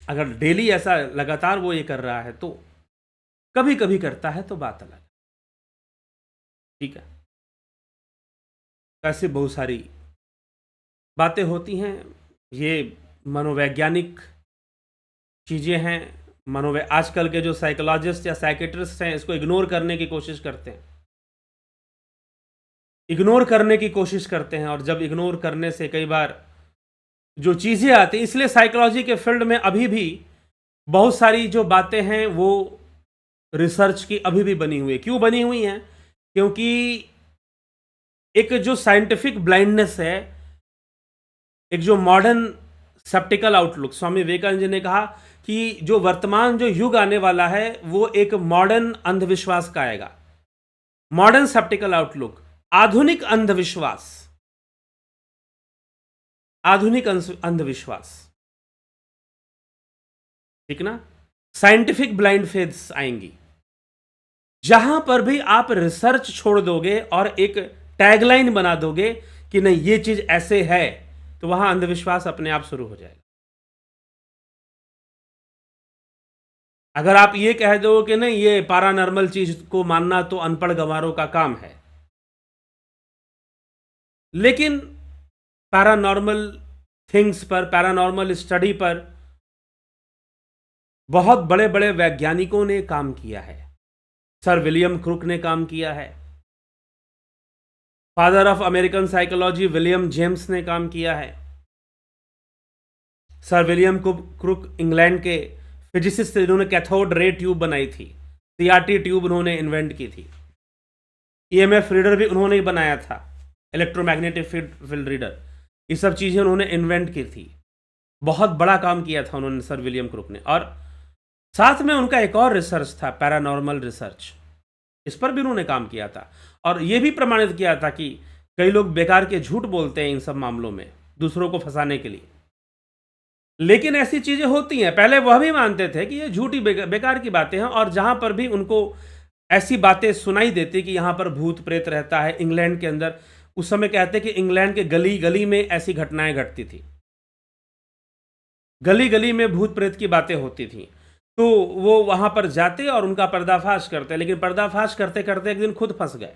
अगर डेली ऐसा लगातार वो ये कर रहा है, तो कभी कभी करता है तो बात अलग। ठीक है, ऐसी बहुत सारी बातें होती हैं, ये मनोवैज्ञानिक चीज़ें हैं। आजकल के जो साइकोलॉजिस्ट या साइकेट्रिस्ट हैं, इसको इग्नोर करने की कोशिश करते हैं, और जब इग्नोर करने से कई बार जो चीज़ें आती, इसलिए साइकोलॉजी के फील्ड में अभी भी बहुत सारी जो बातें हैं वो रिसर्च की अभी भी बनी हुई है। क्यों बनी हुई हैं? क्योंकि एक जो साइंटिफिक ब्लाइंडनेस है, एक जो मॉडर्न सेप्टिकल आउटलुक, स्वामी विवेकानंद जी ने कहा कि जो वर्तमान जो युग आने वाला है वो एक मॉडर्न अंधविश्वास का आएगा, मॉडर्न सेप्टिकल आउटलुक, आधुनिक अंधविश्वास, ठीक ना, साइंटिफिक ब्लाइंड फेथ्स आएंगी, जहां पर भी आप रिसर्च छोड़ दोगे और एक टैगलाइन बना दोगे कि नहीं ये चीज ऐसे है, तो वहां अंधविश्वास अपने आप शुरू हो जाएगा। अगर आप ये कह दो कि नहीं ये पैरानॉर्मल चीज को मानना तो अनपढ़ गंवारों का काम है, लेकिन पैरानॉर्मल थिंग्स पर, पैरानॉर्मल स्टडी पर बहुत बड़े बड़े वैज्ञानिकों ने काम किया है। सर विलियम क्रूक ने काम किया है, father of American psychology William James ने काम किया है, सर विलियम क्रुक इंग्लैंड के फिजिसिस्ट थे, जिन्होंने कैथोड रे ट्यूब बनाई थी। सीआरटी ट्यूब उन्होंने इन्वेंट की थी। ईएमएफ रीडर भी उन्होंने ही बनाया था, इलेक्ट्रोमैग्नेटिक फील्ड रीडर। ये सब चीज़ें उन्होंने इन्वेंट की थी। बहुत बड़ा काम किया था उन्होंने, सर विलियम क्रुक ने। और साथ में उनका एक और रिसर्च था, पैरानॉर्मल रिसर्च। इस पर भी उन्होंने काम किया था और यह भी प्रमाणित किया था कि कई लोग बेकार के झूठ बोलते हैं इन सब मामलों में, दूसरों को फंसाने के लिए। लेकिन ऐसी चीजें होती हैं। पहले वह भी मानते थे कि ये झूठी बेकार की बातें हैं, और जहां पर भी उनको ऐसी बातें सुनाई देती कि यहां पर भूत प्रेत रहता है इंग्लैंड के अंदर, उस समय कहते कि इंग्लैंड के गली गली में ऐसी घटनाएं घटती थी, गली गली में भूत प्रेत की बातें होती थी। तो वो वहां पर जाते और उनका पर्दाफाश करते, लेकिन पर्दाफाश करते करते एक दिन खुद फंस गए।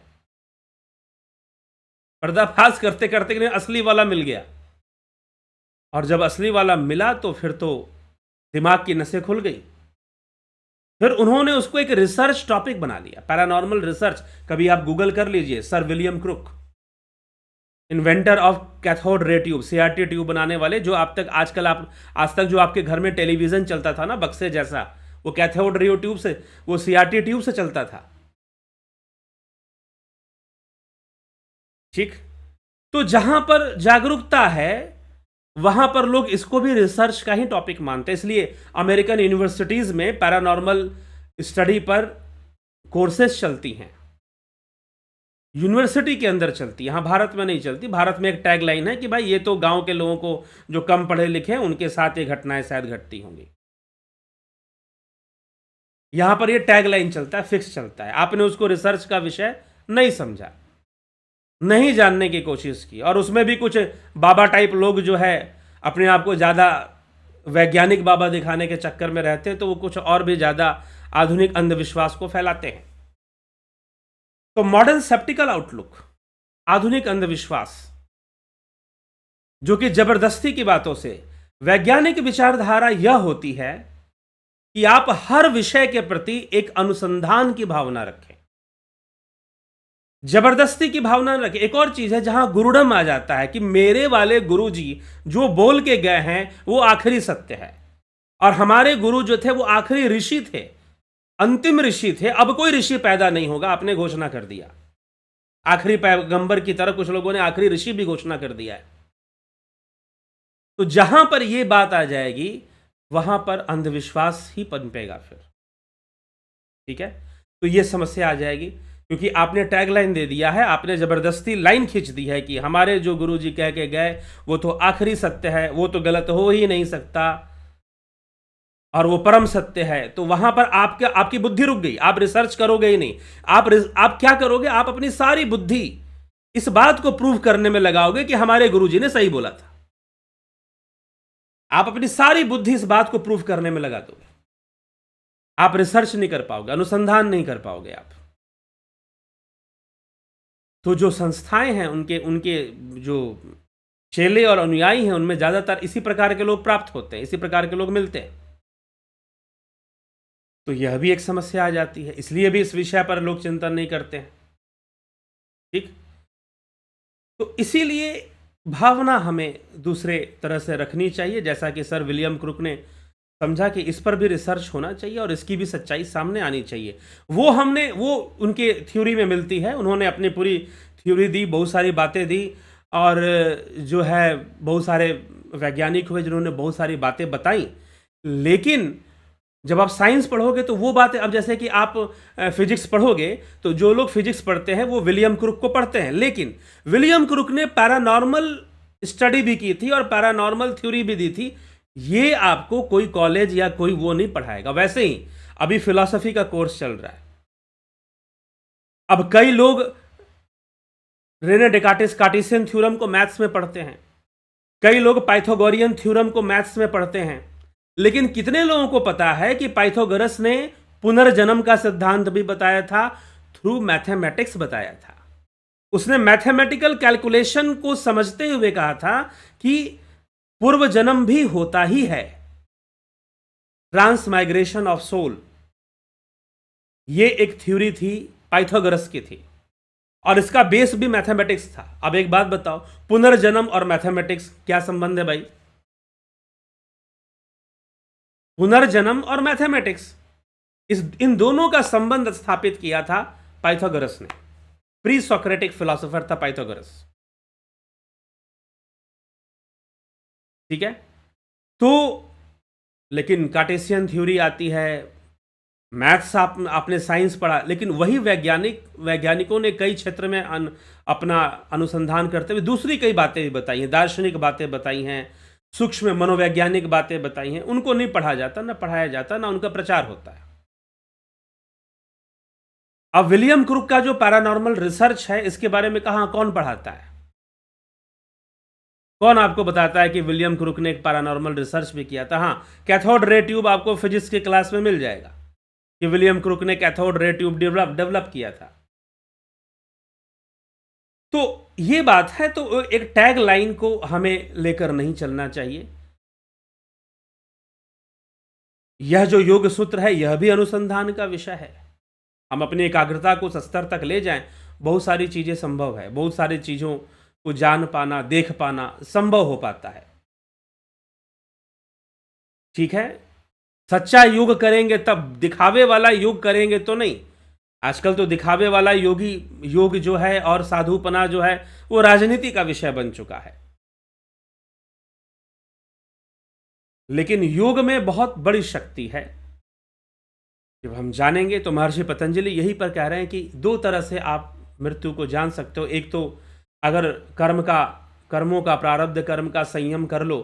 पर्दाफाश करते करते एक दिन असली वाला मिल गया, और जब असली वाला मिला तो फिर तो दिमाग की नसें खुल गई। फिर उन्होंने उसको एक रिसर्च टॉपिक बना लिया, पैरानॉर्मल रिसर्च। कभी आप गूगल कर लीजिए, sir William Crookes, inventor of cathode ray tube, CRT tube बनाने वाले। जो आप तक आजकल आज तक जो आपके घर में टेलीविजन चलता था ना, बक्से जैसा, वो कैथोड रे ट्यूब से, वो सीआरटी ट्यूब से चलता था। ठीक। तो जहां पर जागरूकता है वहां पर लोग इसको भी रिसर्च का ही टॉपिक मानते हैं। इसलिए अमेरिकन यूनिवर्सिटीज में पैरानॉर्मल स्टडी पर कोर्सेज चलती हैं, यूनिवर्सिटी के अंदर चलती है। यहां भारत में नहीं चलती। भारत में एक टैग लाइन है कि भाई ये तो गांव के लोगों को, जो कम पढ़े लिखे हैं, उनके साथ ये घटनाएं शायद घटती होंगी। यहां पर ये टैग लाइन चलता है, फिक्स चलता है। आपने उसको रिसर्च का विषय नहीं समझा, नहीं जानने की कोशिश की, और उसमें भी कुछ बाबा टाइप लोग जो है अपने आप को ज़्यादा वैज्ञानिक बाबा दिखाने के चक्कर में रहते हैं, तो वो कुछ और भी ज़्यादा आधुनिक अंधविश्वास को फैलाते हैं। तो मॉडर्न सेप्टिकल आउटलुक, आधुनिक अंधविश्वास, जो कि जबरदस्ती की बातों से, वैज्ञानिक विचारधारा यह होती है कि आप हर विषय के प्रति एक अनुसंधान की भावना रखें, जबरदस्ती की भावना न रखें। एक और चीज है जहां गुरुडम आ जाता है कि मेरे वाले गुरुजी जो बोल के गए हैं वो आखिरी सत्य है, और हमारे गुरु जो थे वो आखिरी ऋषि थे, अंतिम ऋषि थे, अब कोई ऋषि पैदा नहीं होगा, आपने घोषणा कर दिया। आखिरी पैगंबर की तरह कुछ लोगों ने आखिरी ऋषि भी घोषणा कर दिया है। तो जहां पर यह बात आ जाएगी वहां पर अंधविश्वास ही पनपेगा फिर। ठीक है, तो यह समस्या आ जाएगी, क्योंकि आपने टैगलाइन दे दिया है, आपने जबरदस्ती लाइन खींच दी है कि हमारे जो गुरुजी कह के गए वो तो आखिरी सत्य है, वो तो गलत हो ही नहीं सकता, और वो परम सत्य है। तो वहां पर आपकी बुद्धि रुक गई, आप रिसर्च करोगे ही नहीं। आप क्या करोगे, आप अपनी सारी बुद्धि इस बात को प्रूव करने में लगाओगे कि हमारे गुरुजी ने सही बोला था। आप अपनी सारी बुद्धि इस बात को प्रूव करने में लगा दोगे। आप रिसर्च नहीं कर पाओगे, अनुसंधान नहीं कर पाओगे आप। तो जो संस्थाएं हैं, उनके जो चेले और अनुयायी हैं, उनमें ज्यादातर इसी प्रकार के लोग प्राप्त होते हैं, इसी प्रकार के लोग मिलते हैं। तो यह भी एक समस्या आ जाती है, इसलिए भी इस विषय पर लोग चिंतन नहीं करते हैं। ठीक। तो इसीलिए भावना हमें दूसरे तरह से रखनी चाहिए, जैसा कि सर विलियम क्रुक ने समझा कि इस पर भी रिसर्च होना चाहिए और इसकी भी सच्चाई सामने आनी चाहिए। वो उनके थ्योरी में मिलती है। उन्होंने अपनी पूरी थ्योरी दी, बहुत सारी बातें दी, और जो है बहुत सारे वैज्ञानिक हुए जिन्होंने बहुत सारी बातें बताई। लेकिन जब आप साइंस पढ़ोगे तो वो बातें, अब जैसे कि आप फिजिक्स पढ़ोगे तो जो लोग फिजिक्स पढ़ते हैं वो विलियम क्रुक को पढ़ते हैं, लेकिन विलियम क्रुक ने पैरानॉर्मल स्टडी भी की थी और पैरानॉर्मल थ्योरी भी दी थी। ये आपको कोई कॉलेज या कोई वो नहीं पढ़ाएगा। वैसे ही अभी फिलॉसफी का कोर्स चल रहा है। अब कई लोग रेने डेकार्टेस कार्टेशियन थ्योरम को मैथ्स में पढ़ते हैं, कई लोग पाइथागोरियन थ्योरम को मैथ्स में पढ़ते हैं, लेकिन कितने लोगों को पता है कि पाइथागोरस ने पुनर्जन्म का सिद्धांत भी बताया था, थ्रू मैथमेटिक्स बताया था। उसने मैथमेटिकल कैलकुलेशन को समझते हुए कहा था कि पूर्व जन्म भी होता ही है, ट्रांसमाइग्रेशन ऑफ सोल। ये एक थ्योरी थी, पाइथागोरस की थी, और इसका बेस भी मैथमेटिक्स था। अब एक बात बताओ, पुनर्जन्म और मैथमेटिक्स क्या संबंध है भाई? पुनर्जन्म और मैथमेटिक्स, इन दोनों का संबंध स्थापित किया था पाइथागोरस ने। प्री सोक्रेटिक फिलोसोफर था पाइथागोरस। ठीक है। तो लेकिन कार्टेशियन थ्योरी आती है, मैथ्स आपने साइंस पढ़ा, लेकिन वही वैज्ञानिकों ने कई क्षेत्र में अपना अनुसंधान करते हुए दूसरी कई बातें भी बताई हैं, दार्शनिक बातें बताई हैं, सूक्ष्म मनोवैज्ञानिक बातें बताई हैं। उनको नहीं पढ़ा जाता, ना पढ़ाया जाता, ना उनका प्रचार होता है। अब विलियम क्रुक का जो पैरानॉर्मल रिसर्च है, इसके बारे में कहां कौन पढ़ाता है? कौन आपको बताता है कि विलियम क्रुक ने एक पैरानॉर्मल रिसर्च भी किया था? हाँ, कैथोड रे ट्यूब आपको फिजिक्स की क्लास में मिल जाएगा कि विलियम क्रुक ने कैथोड रे ट्यूब डेवलप किया था। तो ये बात है। तो एक टैग लाइन को हमें लेकर नहीं चलना चाहिए। यह जो योग सूत्र है, यह भी अनुसंधान का विषय है। हम अपनी एकाग्रता को उस स्तर तक ले जाएं, बहुत सारी चीजें संभव है, बहुत सारी चीजों को जान पाना, देख पाना संभव हो पाता है। ठीक है। सच्चा योग करेंगे तब, दिखावे वाला योग करेंगे तो नहीं। आजकल तो दिखावे वाला योग जो है और साधुपना जो है, वो राजनीति का विषय बन चुका है। लेकिन योग में बहुत बड़ी शक्ति है। जब हम जानेंगे तो महर्षि पतंजलि यही पर कह रहे हैं कि दो तरह से आप मृत्यु को जान सकते हो। एक तो अगर कर्मों का प्रारब्ध कर्म का संयम कर लो,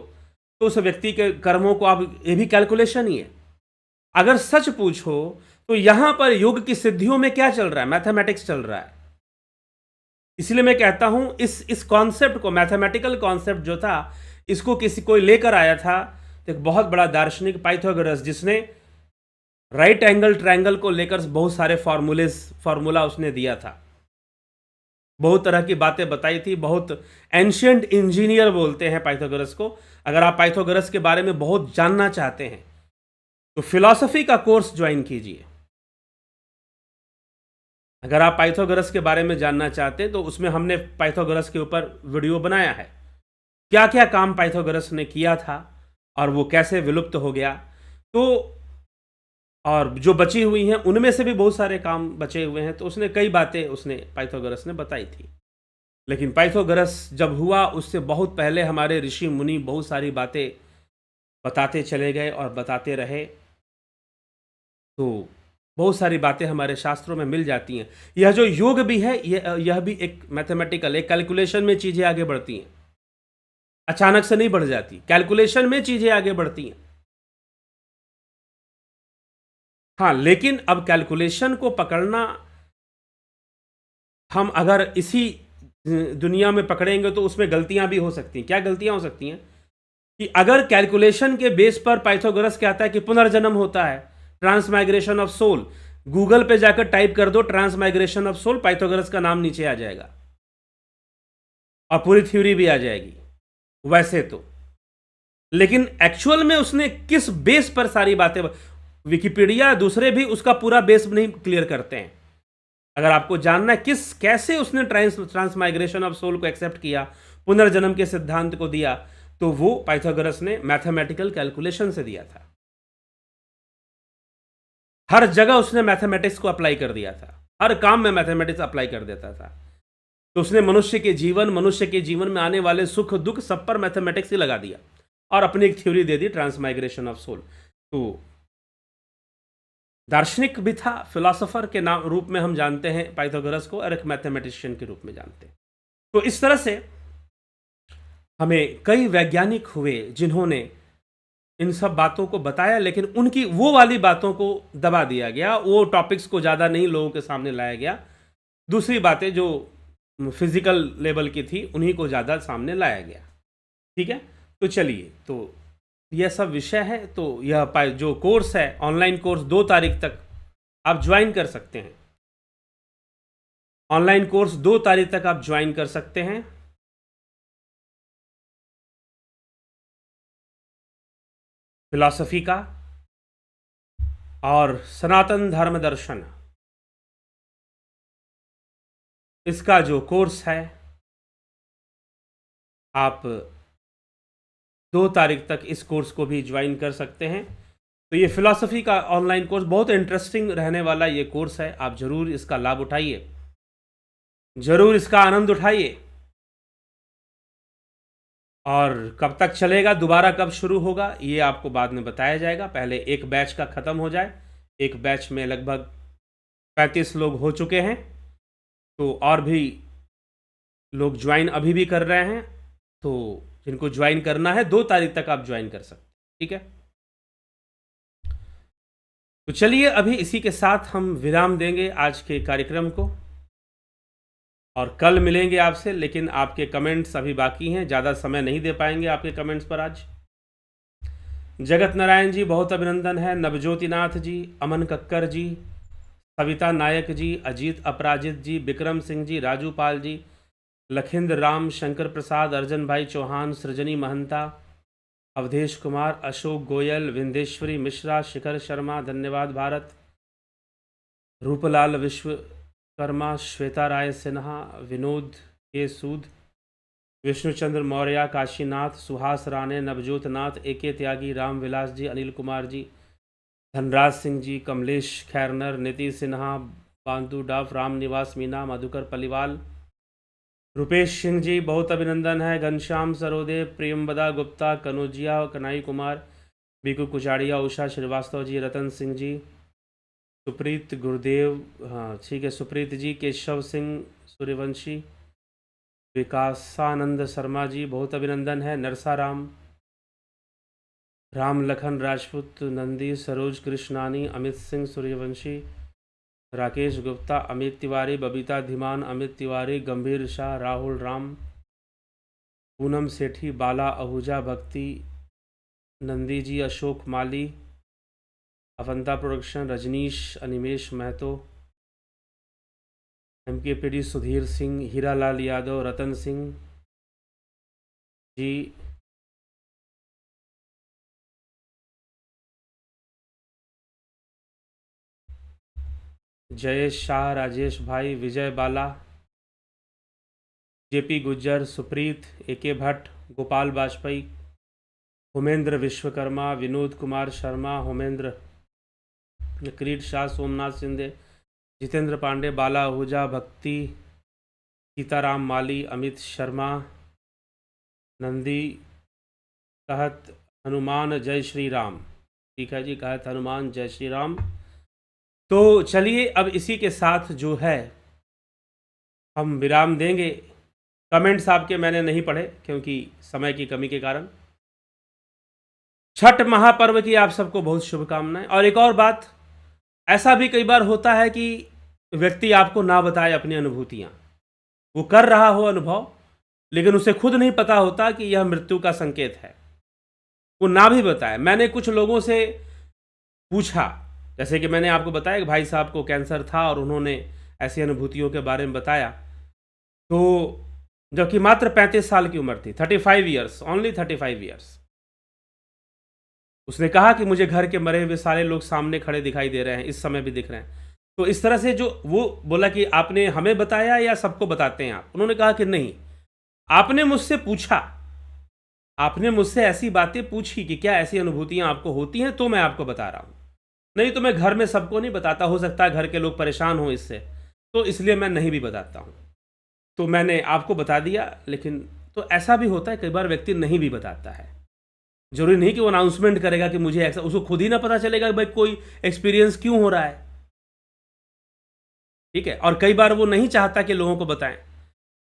तो उस व्यक्ति के कर्मों को आप, ये भी कैलकुलेशन ही है। अगर सच पूछो तो यहां पर योग की सिद्धियों में क्या चल रहा है? मैथमेटिक्स चल रहा है। इसलिए मैं कहता हूं इस कॉन्सेप्ट को, मैथमेटिकल कॉन्सेप्ट जो था, इसको कोई लेकर आया था, एक बहुत बड़ा दार्शनिक पाइथागोरस, जिसने राइट एंगल ट्रायंगल को लेकर बहुत सारे फॉर्मूला उसने दिया था, बहुत तरह की बातें बताई थी। बहुत एंशियंट इंजीनियर बोलते हैं पाइथागोरस को। अगर आप पाइथागोरस के बारे में बहुत जानना चाहते हैं तो फिलॉसफी का कोर्स ज्वाइन कीजिए। अगर आप पाइथागोरस के बारे में जानना चाहते हैं तो उसमें हमने पाइथागोरस के ऊपर वीडियो बनाया है, क्या क्या काम पाइथागोरस ने किया था और वो कैसे विलुप्त हो गया। तो और जो बची हुई हैं उनमें से भी बहुत सारे काम बचे हुए हैं। तो उसने कई बातें पाइथागोरस ने बताई थी। लेकिन पाइथागोरस जब हुआ, उससे बहुत पहले हमारे ऋषि मुनि बहुत सारी बातें बताते चले गए और बताते रहे। तो बहुत सारी बातें हमारे शास्त्रों में मिल जाती हैं। यह जो योग भी है, यह भी एक मैथमेटिकल, एक कैलकुलेशन में चीज़ें आगे बढ़ती हैं। अचानक से नहीं बढ़ जाती, कैलकुलेशन में चीज़ें आगे बढ़ती हैं। हाँ, लेकिन अब कैलकुलेशन को पकड़ना, हम अगर इसी दुनिया में पकड़ेंगे तो उसमें गलतियां भी हो सकती हैं। क्या गलतियां हो सकती हैं? कि अगर कैलकुलेशन के बेस पर पाइथागोरस कहता है कि पुनर्जन्म होता है, ट्रांसमाइग्रेशन ऑफ सोल, गूगल पे जाकर टाइप कर दो ट्रांसमाइग्रेशन ऑफ सोल, पाइथागोरस का नाम नीचे आ जाएगा और पूरी थ्योरी भी आ जाएगी वैसे तो। लेकिन एक्चुअल में उसने किस बेस पर सारी बातें, विकिपीडिया दूसरे भी उसका पूरा बेस नहीं क्लियर करते हैं। अगर आपको जानना है कैसे उसने ट्रांसमाइग्रेशन ऑफ सोल को एक्सेप्ट किया, पुनर्जन्म के सिद्धांत को दिया, तो वो पाइथागोरस ने मैथमेटिकल कैलकुलेशन से दिया था। हर जगह उसने मैथमेटिक्स को अप्लाई कर दिया था, हर काम में मैथमेटिक्स अप्लाई कर देता था। तो उसने मनुष्य के जीवन में आने वाले सुख दुख सब पर मैथमेटिक्स ही लगा दिया और अपनी एक थ्योरी दे दी, ट्रांसमाइग्रेशन ऑफ सोल। तो दार्शनिक भी था, फिलोसोफर के नाम रूप में हम जानते हैं पाइथागोरस को, और एक मैथमेटिशियन के रूप में जानते हैं। तो इस तरह से हमें कई वैज्ञानिक हुए जिन्होंने इन सब बातों को बताया, लेकिन उनकी वो वाली बातों को दबा दिया गया, वो टॉपिक्स को ज़्यादा नहीं लोगों के सामने लाया गया। दूसरी बातें जो फिजिकल लेवल की थी उन्हीं को ज़्यादा सामने लाया गया। ठीक है। तो चलिए, तो यह सब विषय है। तो यह जो कोर्स है, ऑनलाइन कोर्स 2 तारीख तक आप ज्वाइन कर सकते हैं। ऑनलाइन कोर्स 2 तारीख तक आप ज्वाइन कर सकते हैं। फिलॉसफी का और सनातन धर्म दर्शन, इसका जो कोर्स है, आप 2 तारीख तक इस कोर्स को भी ज्वाइन कर सकते हैं। तो ये फिलॉसफी का ऑनलाइन कोर्स बहुत इंटरेस्टिंग रहने वाला ये कोर्स है, आप ज़रूर इसका लाभ उठाइए, ज़रूर इसका आनंद उठाइए। और कब तक चलेगा, दोबारा कब शुरू होगा, ये आपको बाद में बताया जाएगा। पहले एक बैच का ख़त्म हो जाए। एक बैच में लगभग 35 लोग हो चुके हैं, तो और भी लोग ज्वाइन अभी भी कर रहे हैं। तो जिनको ज्वाइन करना है 2 तारीख तक आप ज्वाइन कर सकते हैं, ठीक है। तो चलिए अभी इसी के साथ हम विराम देंगे आज के कार्यक्रम को, और कल मिलेंगे आपसे। लेकिन आपके कमेंट्स अभी बाकी हैं, ज़्यादा समय नहीं दे पाएंगे आपके कमेंट्स पर आज। जगत नारायण जी बहुत अभिनंदन है, नवज्योतिनाथ जी, अमन कक्कर जी, सविता नायक जी, अजीत अपराजित जी, विक्रम सिंह जी, राजू पाल जी, लखिंद्र राम, शंकर प्रसाद, अर्जन भाई चौहान, सृजनी महंता, अवधेश कुमार, अशोक गोयल, विंदेश्वरी मिश्रा, शिखर शर्मा, धन्यवाद भारत, रूपलाल विश्वकर्मा, श्वेता राय सिन्हा, विनोद के सूद, विष्णुचंद्र मौर्य, काशीनाथ, सुहास राणे, नवजोत नाथ, AK त्यागी, रामविलास जी, अनिल कुमार जी, धनराज सिंह जी, कमलेश खैरनर, नीतीश सिन्हा, बांधु डाफ, राम निवास मीना, मधुकर पलिवाल, रुपेश सिंह जी बहुत अभिनंदन है, घनश्याम सरोदे, प्रियम्बदा गुप्ता, कनौजिया, कनाई कुमार, बीकू कुचाड़िया, उषा श्रीवास्तव जी, रतन सिंह जी, सुप्रीत गुरुदेव, हाँ ठीक है, सुप्रीत जी, केशव सिंह सूर्यवंशी, विकासानंद शर्मा जी बहुत अभिनंदन है, नरसाराम, राम लखन राजपूत, नंदी, सरोज कृष्णानी, अमित सिंह सूर्यवंशी, राकेश गुप्ता, अमित तिवारी, बबीता धीमान, अमित तिवारी, गंभीर शाह, राहुल राम, पूनम सेठी, Bala Ahuja, Bhakti Nandi ji, Ashok Mali, Avanta production, Rajnish, Animesh Mahato, MKPD Sudhir Singh, Hiralal Yadav, Ratan Singh ji, Jayesh Shah, Rajesh bhai, Vijay Bala, JP Gujjar, Supreet, AK Bhatt, Gopal Vajpayee, Homendra Vishwakarma, Vinod Kumar Sharma, Homendra, Kreed Shah, Somnath Sindhe, Jitendra Pandey, Bala Ahuja, Bhakti, Sitaram माली, अमित शर्मा, नंदी, कहत हनुमान जय श्री राम, ठीक है जी, कहत हनुमान जय श्री राम। तो चलिए अब इसी के साथ जो है हम विराम देंगे। कमेंट्स आपके मैंने नहीं पढ़े क्योंकि समय की कमी के कारण। छठ महापर्व की आप सबको बहुत शुभकामनाएं। और एक और बात, ऐसा भी कई बार होता है कि व्यक्ति आपको ना बताए अपनी अनुभूतियां, वो कर रहा हो अनुभव लेकिन उसे खुद नहीं पता होता कि यह मृत्यु का संकेत है, वो ना भी बताए। मैंने कुछ लोगों से पूछा, जैसे कि मैंने आपको बताया कि भाई साहब को कैंसर था और उन्होंने ऐसी अनुभूतियों के बारे में बताया, तो जबकि मात्र 35 साल की उम्र थी, 35 ईयर्स, ओनली 35 ईयर्स। उसने कहा कि मुझे घर के मरे हुए सारे लोग सामने खड़े दिखाई दे रहे हैं, इस समय भी दिख रहे हैं। तो इस तरह से जो वो बोला कि आपने हमें बताया या सबको बताते हैं आप, उन्होंने कहा कि नहीं, आपने मुझसे पूछा, आपने मुझसे ऐसी बातें पूछी कि क्या ऐसी अनुभूतियां आपको होती हैं, तो मैं आपको बता रहा हूं, नहीं तो मैं घर में सबको नहीं बताता। हो सकता है घर के लोग परेशान हो इससे, तो इसलिए मैं नहीं भी बताता हूं। तो मैंने आपको बता दिया। लेकिन तो ऐसा भी होता है कई बार व्यक्ति नहीं भी बताता है, जरूरी नहीं कि वो अनाउंसमेंट करेगा कि मुझे ऐसा, उसको खुद ही ना पता चलेगा कि भाई कोई एक्सपीरियंस क्यों हो रहा है, ठीक है। और कई बार वो नहीं चाहता कि लोगों को बताएं,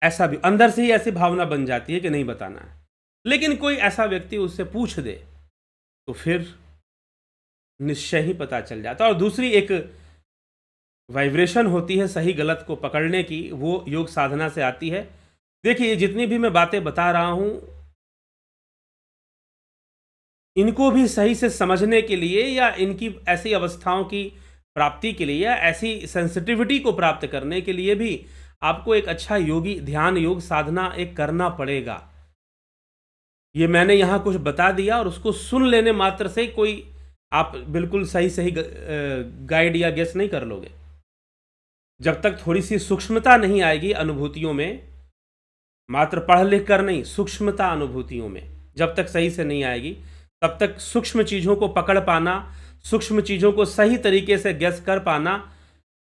ऐसा भी अंदर से ही ऐसी भावना बन जाती है कि नहीं बताना है। लेकिन कोई ऐसा व्यक्ति उससे पूछ दे तो फिर निश्चय ही पता चल जाता। और दूसरी एक वाइब्रेशन होती है सही गलत को पकड़ने की, वो योग साधना से आती है। देखिए जितनी भी मैं बातें बता रहा हूं, इनको भी सही से समझने के लिए या इनकी ऐसी अवस्थाओं की प्राप्ति के लिए या ऐसी सेंसिटिविटी को प्राप्त करने के लिए भी आपको एक अच्छा योगी ध्यान योग साधना एक करना पड़ेगा। ये मैंने यहाँ कुछ बता दिया और उसको सुन लेने मात्र से कोई आप बिल्कुल सही सही गाइड या गेस नहीं कर लोगे। जब तक थोड़ी सी सूक्ष्मता नहीं आएगी अनुभूतियों में, मात्र पढ़ लिख कर नहीं, सूक्ष्मता अनुभूतियों में जब तक सही से नहीं आएगी, तब तक सूक्ष्म चीज़ों को पकड़ पाना, सूक्ष्म चीज़ों को सही तरीके से गैस कर पाना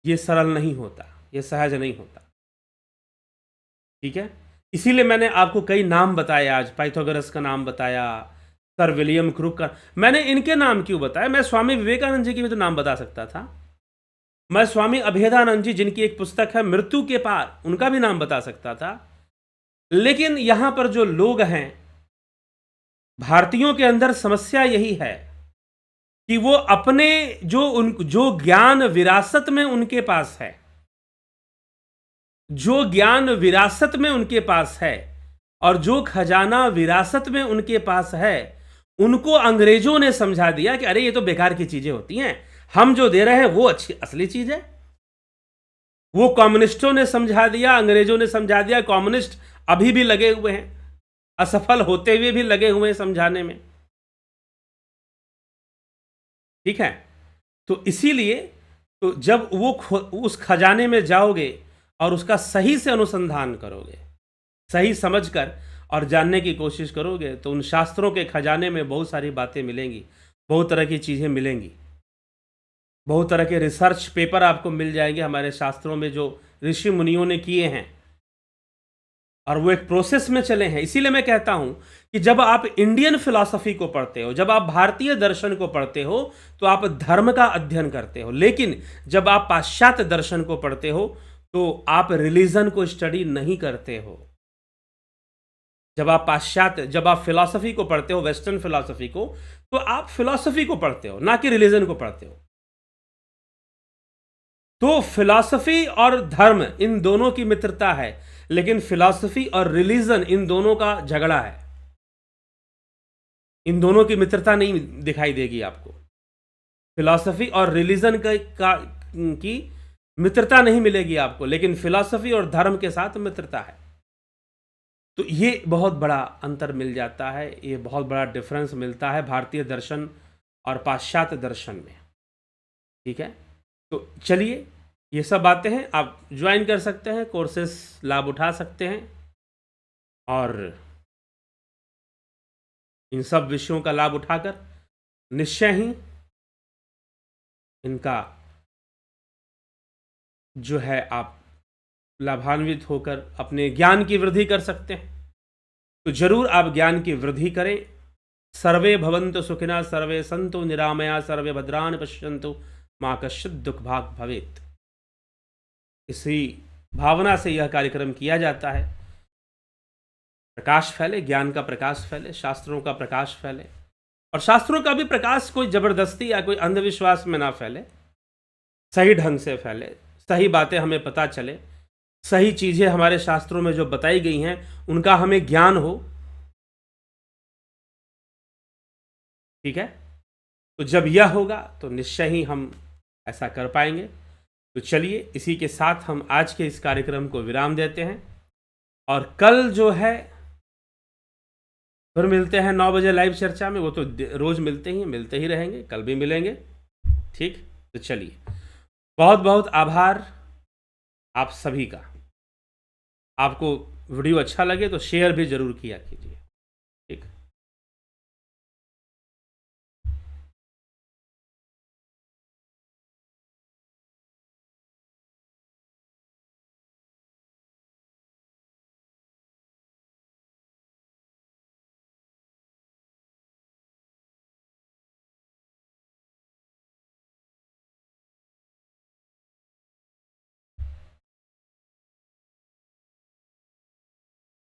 ये सरल नहीं होता, ये सहज नहीं होता। ठीक है, इसीलिए मैंने आपको कई नाम बताए आज, पाइथागोरस का नाम बताया, सर विलियम क्रूक का। मैंने इनके नाम क्यों बताया? मैं स्वामी विवेकानंद जी के भी तो नाम बता सकता था, मैं स्वामी अभेदानंद जी जिनकी एक पुस्तक है मृत्यु के पार, उनका भी नाम बता सकता था। लेकिन यहां पर जो लोग हैं, भारतीयों के अंदर समस्या यही है कि वो अपने जो ज्ञान विरासत में उनके पास है, जो ज्ञान विरासत में उनके पास है और जो खजाना विरासत में उनके पास है, उनको अंग्रेजों ने समझा दिया कि अरे ये तो बेकार की चीजें होती हैं, हम जो दे रहे हैं वो अच्छी असली चीज है। वो कम्युनिस्टों ने समझा दिया, अंग्रेजों ने समझा दिया। कम्युनिस्ट अभी भी लगे हुए हैं, असफल होते हुए भी लगे हुए हैं समझाने में। ठीक है, तो इसीलिए तो जब वो उस खजाने में जाओगे और उसका सही से अनुसंधान करोगे, सही समझकर और जानने की कोशिश करोगे, तो उन शास्त्रों के खजाने में बहुत सारी बातें मिलेंगी, बहुत तरह की चीज़ें मिलेंगी, बहुत तरह के रिसर्च पेपर आपको मिल जाएंगे हमारे शास्त्रों में जो ऋषि मुनियों ने किए हैं, और वो एक प्रोसेस में चले हैं। इसीलिए मैं कहता हूं कि जब आप इंडियन फिलॉसफी को पढ़ते हो, जब आप भारतीय दर्शन को पढ़ते हो, तो आप धर्म का अध्ययन करते हो। लेकिन जब आप पाश्चात्य दर्शन को पढ़ते हो तो आप रिलीजन को स्टडी नहीं करते हो। जब आप फिलॉसफी को पढ़ते हो, वेस्टर्न फिलॉसफी को, तो आप फिलॉसफी को पढ़ते हो, ना कि रिलीजन को पढ़ते हो। तो फिलॉसफी और धर्म इन दोनों की मित्रता है, लेकिन फिलॉसफी और रिलीजन इन दोनों का झगड़ा है। इन दोनों की मित्रता नहीं दिखाई देगी आपको। फिलॉसफी और रिलीजन की मित्रता नहीं मिलेगी आपको, लेकिन फिलॉसफी और धर्म के साथ मित्रता है। तो ये बहुत बड़ा अंतर मिल जाता है, ये बहुत बड़ा डिफरेंस मिलता है भारतीय दर्शन और पाश्चात्य दर्शन में। ठीक है, तो चलिए, ये सब बातें हैं, आप ज्वाइन कर सकते हैं, कोर्सेस लाभ उठा सकते हैं और इन सब विषयों का लाभ उठाकर निश्चय ही इनका जो है आप लाभान्वित होकर अपने ज्ञान की वृद्धि कर सकते हैं। तो जरूर आप ज्ञान की वृद्धि करें। सर्वे भवन्तु सुखिनः, सर्वे सन्तु निरामया, सर्वे भद्राणि पश्यन्तु, मा कश्चित् दुःख भाग् भवेत्। इसी भावना से यह कार्यक्रम किया जाता है। प्रकाश फैले, ज्ञान का प्रकाश फैले, शास्त्रों का प्रकाश फैले, और शास्त्रों का भी प्रकाश कोई जबरदस्ती या कोई अंधविश्वास में ना फैले, सही ढंग से फैले, सही बातें हमें पता चले, सही चीजें हमारे शास्त्रों में जो बताई गई हैं उनका हमें ज्ञान हो। ठीक है, तो जब यह होगा तो निश्चय ही हम ऐसा कर पाएंगे। तो चलिए, इसी के साथ हम आज के इस कार्यक्रम को विराम देते हैं, और कल जो है फिर मिलते हैं 9 बजे लाइव चर्चा में। वो तो रोज मिलते ही रहेंगे, कल भी मिलेंगे। ठीक, तो चलिए, बहुत बहुत आभार आप सभी का। आपको वीडियो अच्छा लगे तो शेयर भी जरूर किया कीजिए।